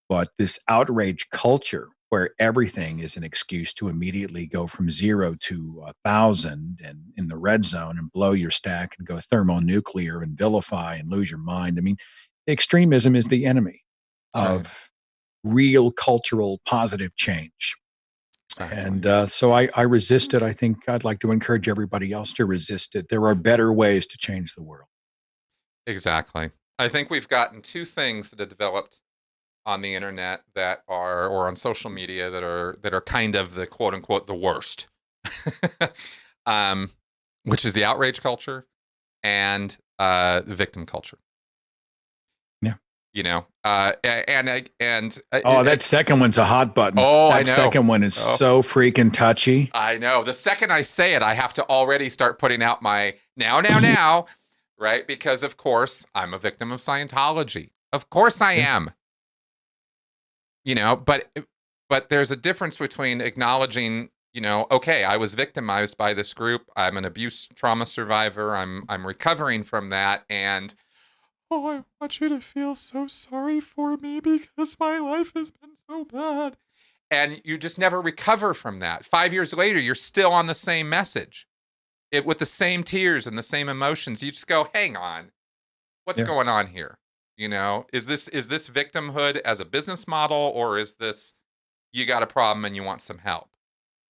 But this outrage culture, where everything is an excuse to immediately go from 0 to 1,000 and in the red zone and blow your stack and go thermonuclear and vilify and lose your mind. I mean, extremism is the enemy of real cultural positive change. Exactly. And so I resist it. I think I'd like to encourage everybody else to resist it. There are better ways to change the world. Exactly. I think we've gotten two things that have developed on the internet or on social media that are kind of the quote unquote the worst, which is the outrage culture and the victim culture. Yeah, that second one's a hot button. Oh, I know. That second one is so freaking touchy. I know. The second I say it, I have to already start putting out my now, right? Because of course I'm a victim of Scientology. Of course I am. But there's a difference between acknowledging, okay, I was victimized by this group. I'm an abuse trauma survivor. I'm recovering from that. And oh, I want you to feel so sorry for me because my life has been so bad. And you just never recover from that. 5 years later, you're still on the same message, with the same tears and the same emotions. You just go, hang on, what's Yeah. going on here? Is this victimhood as a business model, or is this you got a problem and you want some help?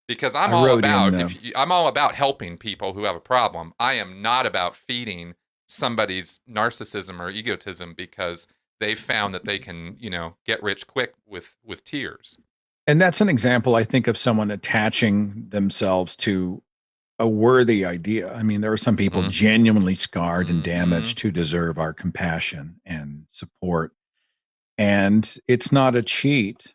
Because I wrote in, I'm all about helping people who have a problem. I am not about feeding somebody's narcissism or egotism because they've found that they can, get rich quick with tears. and that's an example, I think, of someone attaching themselves to a worthy idea. I mean, there are some people Mhm. genuinely scarred and Mhm. damaged who deserve our compassion and support. And it's not a cheat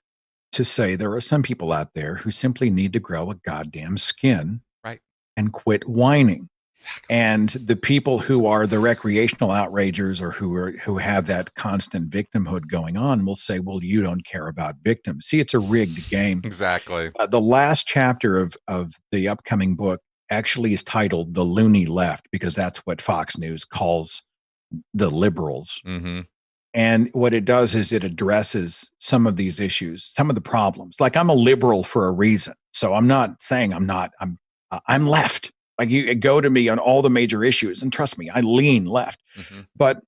to say there are some people out there who simply need to grow a goddamn skin Right. and quit whining. Exactly. And the people who are the recreational outragers or who have that constant victimhood going on will say, well, you don't care about victims. See, it's a rigged game. Exactly. The last chapter of the upcoming book actually is titled The Loony Left, because that's what Fox News calls the liberals. Mm-hmm. And what it does is it addresses some of these issues, some of the problems. Like, I'm a liberal for a reason. So I'm not saying I'm not, I'm left. Like, you go to me on all the major issues, and trust me, I lean left. Mm-hmm. But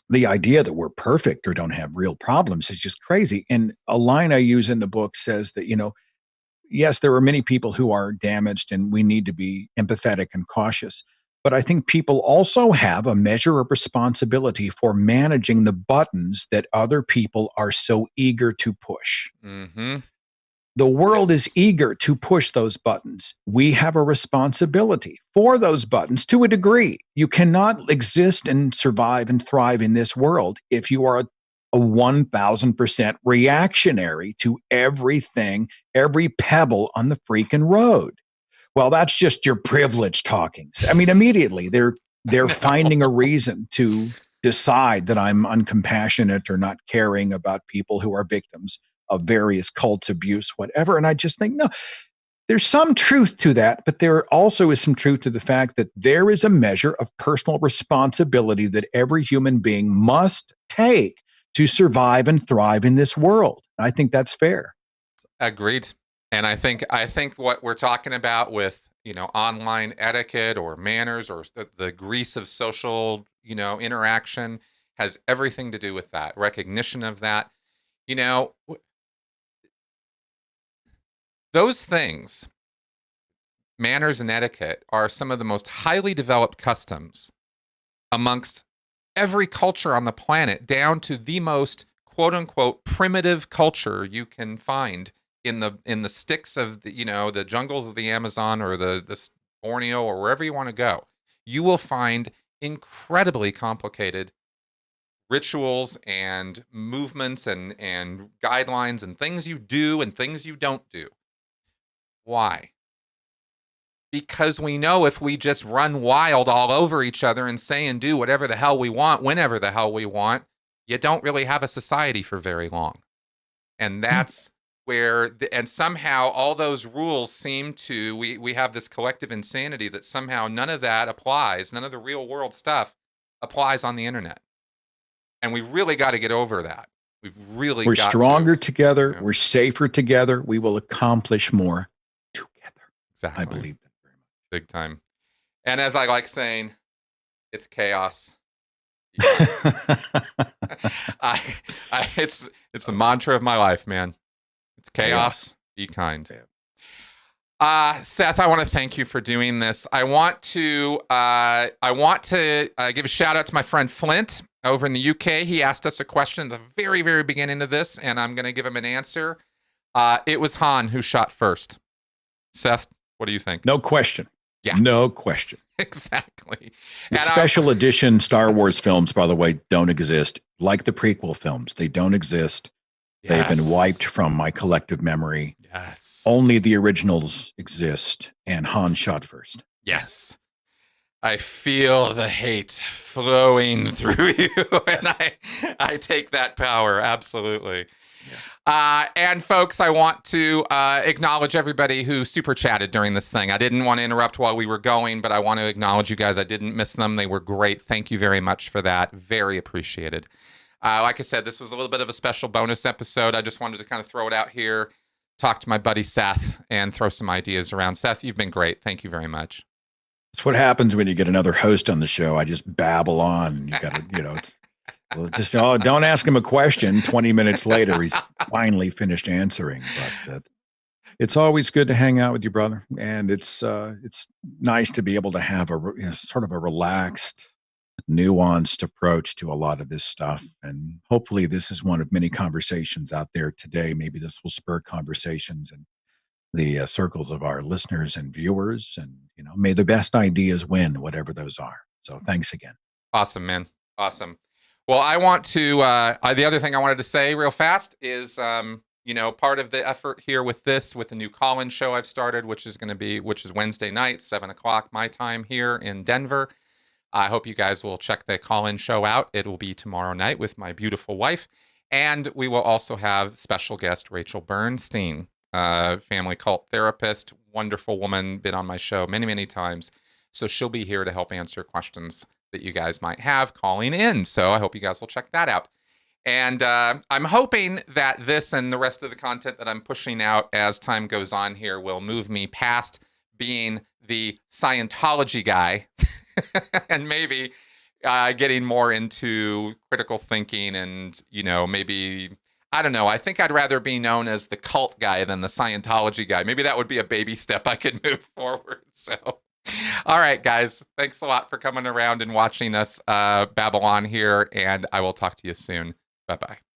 the idea that we're perfect or don't have real problems is just crazy. And a line I use in the book says that, yes, there are many people who are damaged and we need to be empathetic and cautious. But I think people also have a measure of responsibility for managing the buttons that other people are so eager to push. Mm-hmm. The world Yes. is eager to push those buttons. We have a responsibility for those buttons to a degree. You cannot exist and survive and thrive in this world if you are a 1000% reactionary to everything, every pebble on the freaking road. Well, that's just your privilege talking. I mean, immediately they're finding a reason to decide that I'm uncompassionate or not caring about people who are victims of various cults, abuse, whatever. And I just think, no, there's some truth to that, but there also is some truth to the fact that there is a measure of personal responsibility that every human being must take to survive and thrive in this world. I think that's fair. Agreed. And I think what we're talking about with, online etiquette or manners or the grease of social, interaction has everything to do with that, recognition of that. Those things, manners and etiquette, are some of the most highly developed customs amongst every culture on the planet, down to the most quote unquote primitive culture you can find in the sticks of the jungles of the Amazon or the Borneo or wherever you want to go. You will find incredibly complicated rituals and movements and guidelines and things you do and things you don't do. Why? Because we know if we just run wild all over each other and say and do whatever the hell we want, whenever the hell we want, you don't really have a society for very long. And that's where, and somehow all those rules seem to, we have this collective insanity that somehow none of that applies, none of the real world stuff applies on the internet. And we really got to get over that. We're stronger together. We're safer together. We will accomplish more together. Exactly. I believe that very much. Big time. And as I like saying, it's chaos. It's the mantra of my life, man. It's chaos. Be kind. Seth, I want to thank you for doing this. I want to give a shout out to my friend Flint over in the UK. He asked us a question at the very, very beginning of this, and I'm going to give him an answer. It was Han who shot first. Seth, what do you think? No question. Yeah. No question. Exactly. The special edition Star Wars films, by the way, don't exist. Like the prequel films, they don't exist. Yes. They've been wiped from my collective memory. Yes. Only the originals exist, and Han shot first. Yes. I feel the hate flowing through you, and I take that power, absolutely. And folks, I want to acknowledge everybody who super chatted during this thing. I didn't want to interrupt while we were going, but I want to acknowledge you guys. I didn't miss them. They were great. Thank you very much for that. Very appreciated. Like I said, this was a little bit of a special bonus episode. I just wanted to kind of throw it out here, talk to my buddy Seth, and throw some ideas around. Seth, you've been great. Thank you very much. It's what happens when you get another host on the show. I just babble on. You got to, it's don't ask him a question. 20 minutes later, he's finally finished answering. But it's always good to hang out with you, brother. And it's nice to be able to have a sort of a relaxed, nuanced approach to a lot of this stuff. And hopefully this is one of many conversations out there today. Maybe this will spur conversations in the circles of our listeners and viewers. And, may the best ideas win, whatever those are. So thanks again. Awesome, man. Awesome. Well, I want to, the other thing I wanted to say real fast is, part of the effort here with the new call-in show I've started, which is Wednesday night, 7:00 my time here in Denver. I hope you guys will check the call-in show out. It will be tomorrow night with my beautiful wife. And we will also have special guest Rachel Bernstein, family cult therapist, wonderful woman, been on my show many, many times. So she'll be here to help answer questions that you guys might have calling in. So I hope you guys will check that out. And I'm hoping that this and the rest of the content that I'm pushing out as time goes on here will move me past being the Scientology guy and maybe getting more into critical thinking and, maybe, I don't know. I think I'd rather be known as the cult guy than the Scientology guy. Maybe that would be a baby step I could move forward. So, all right, guys. Thanks a lot for coming around and watching us babble on here, and I will talk to you soon. Bye-bye.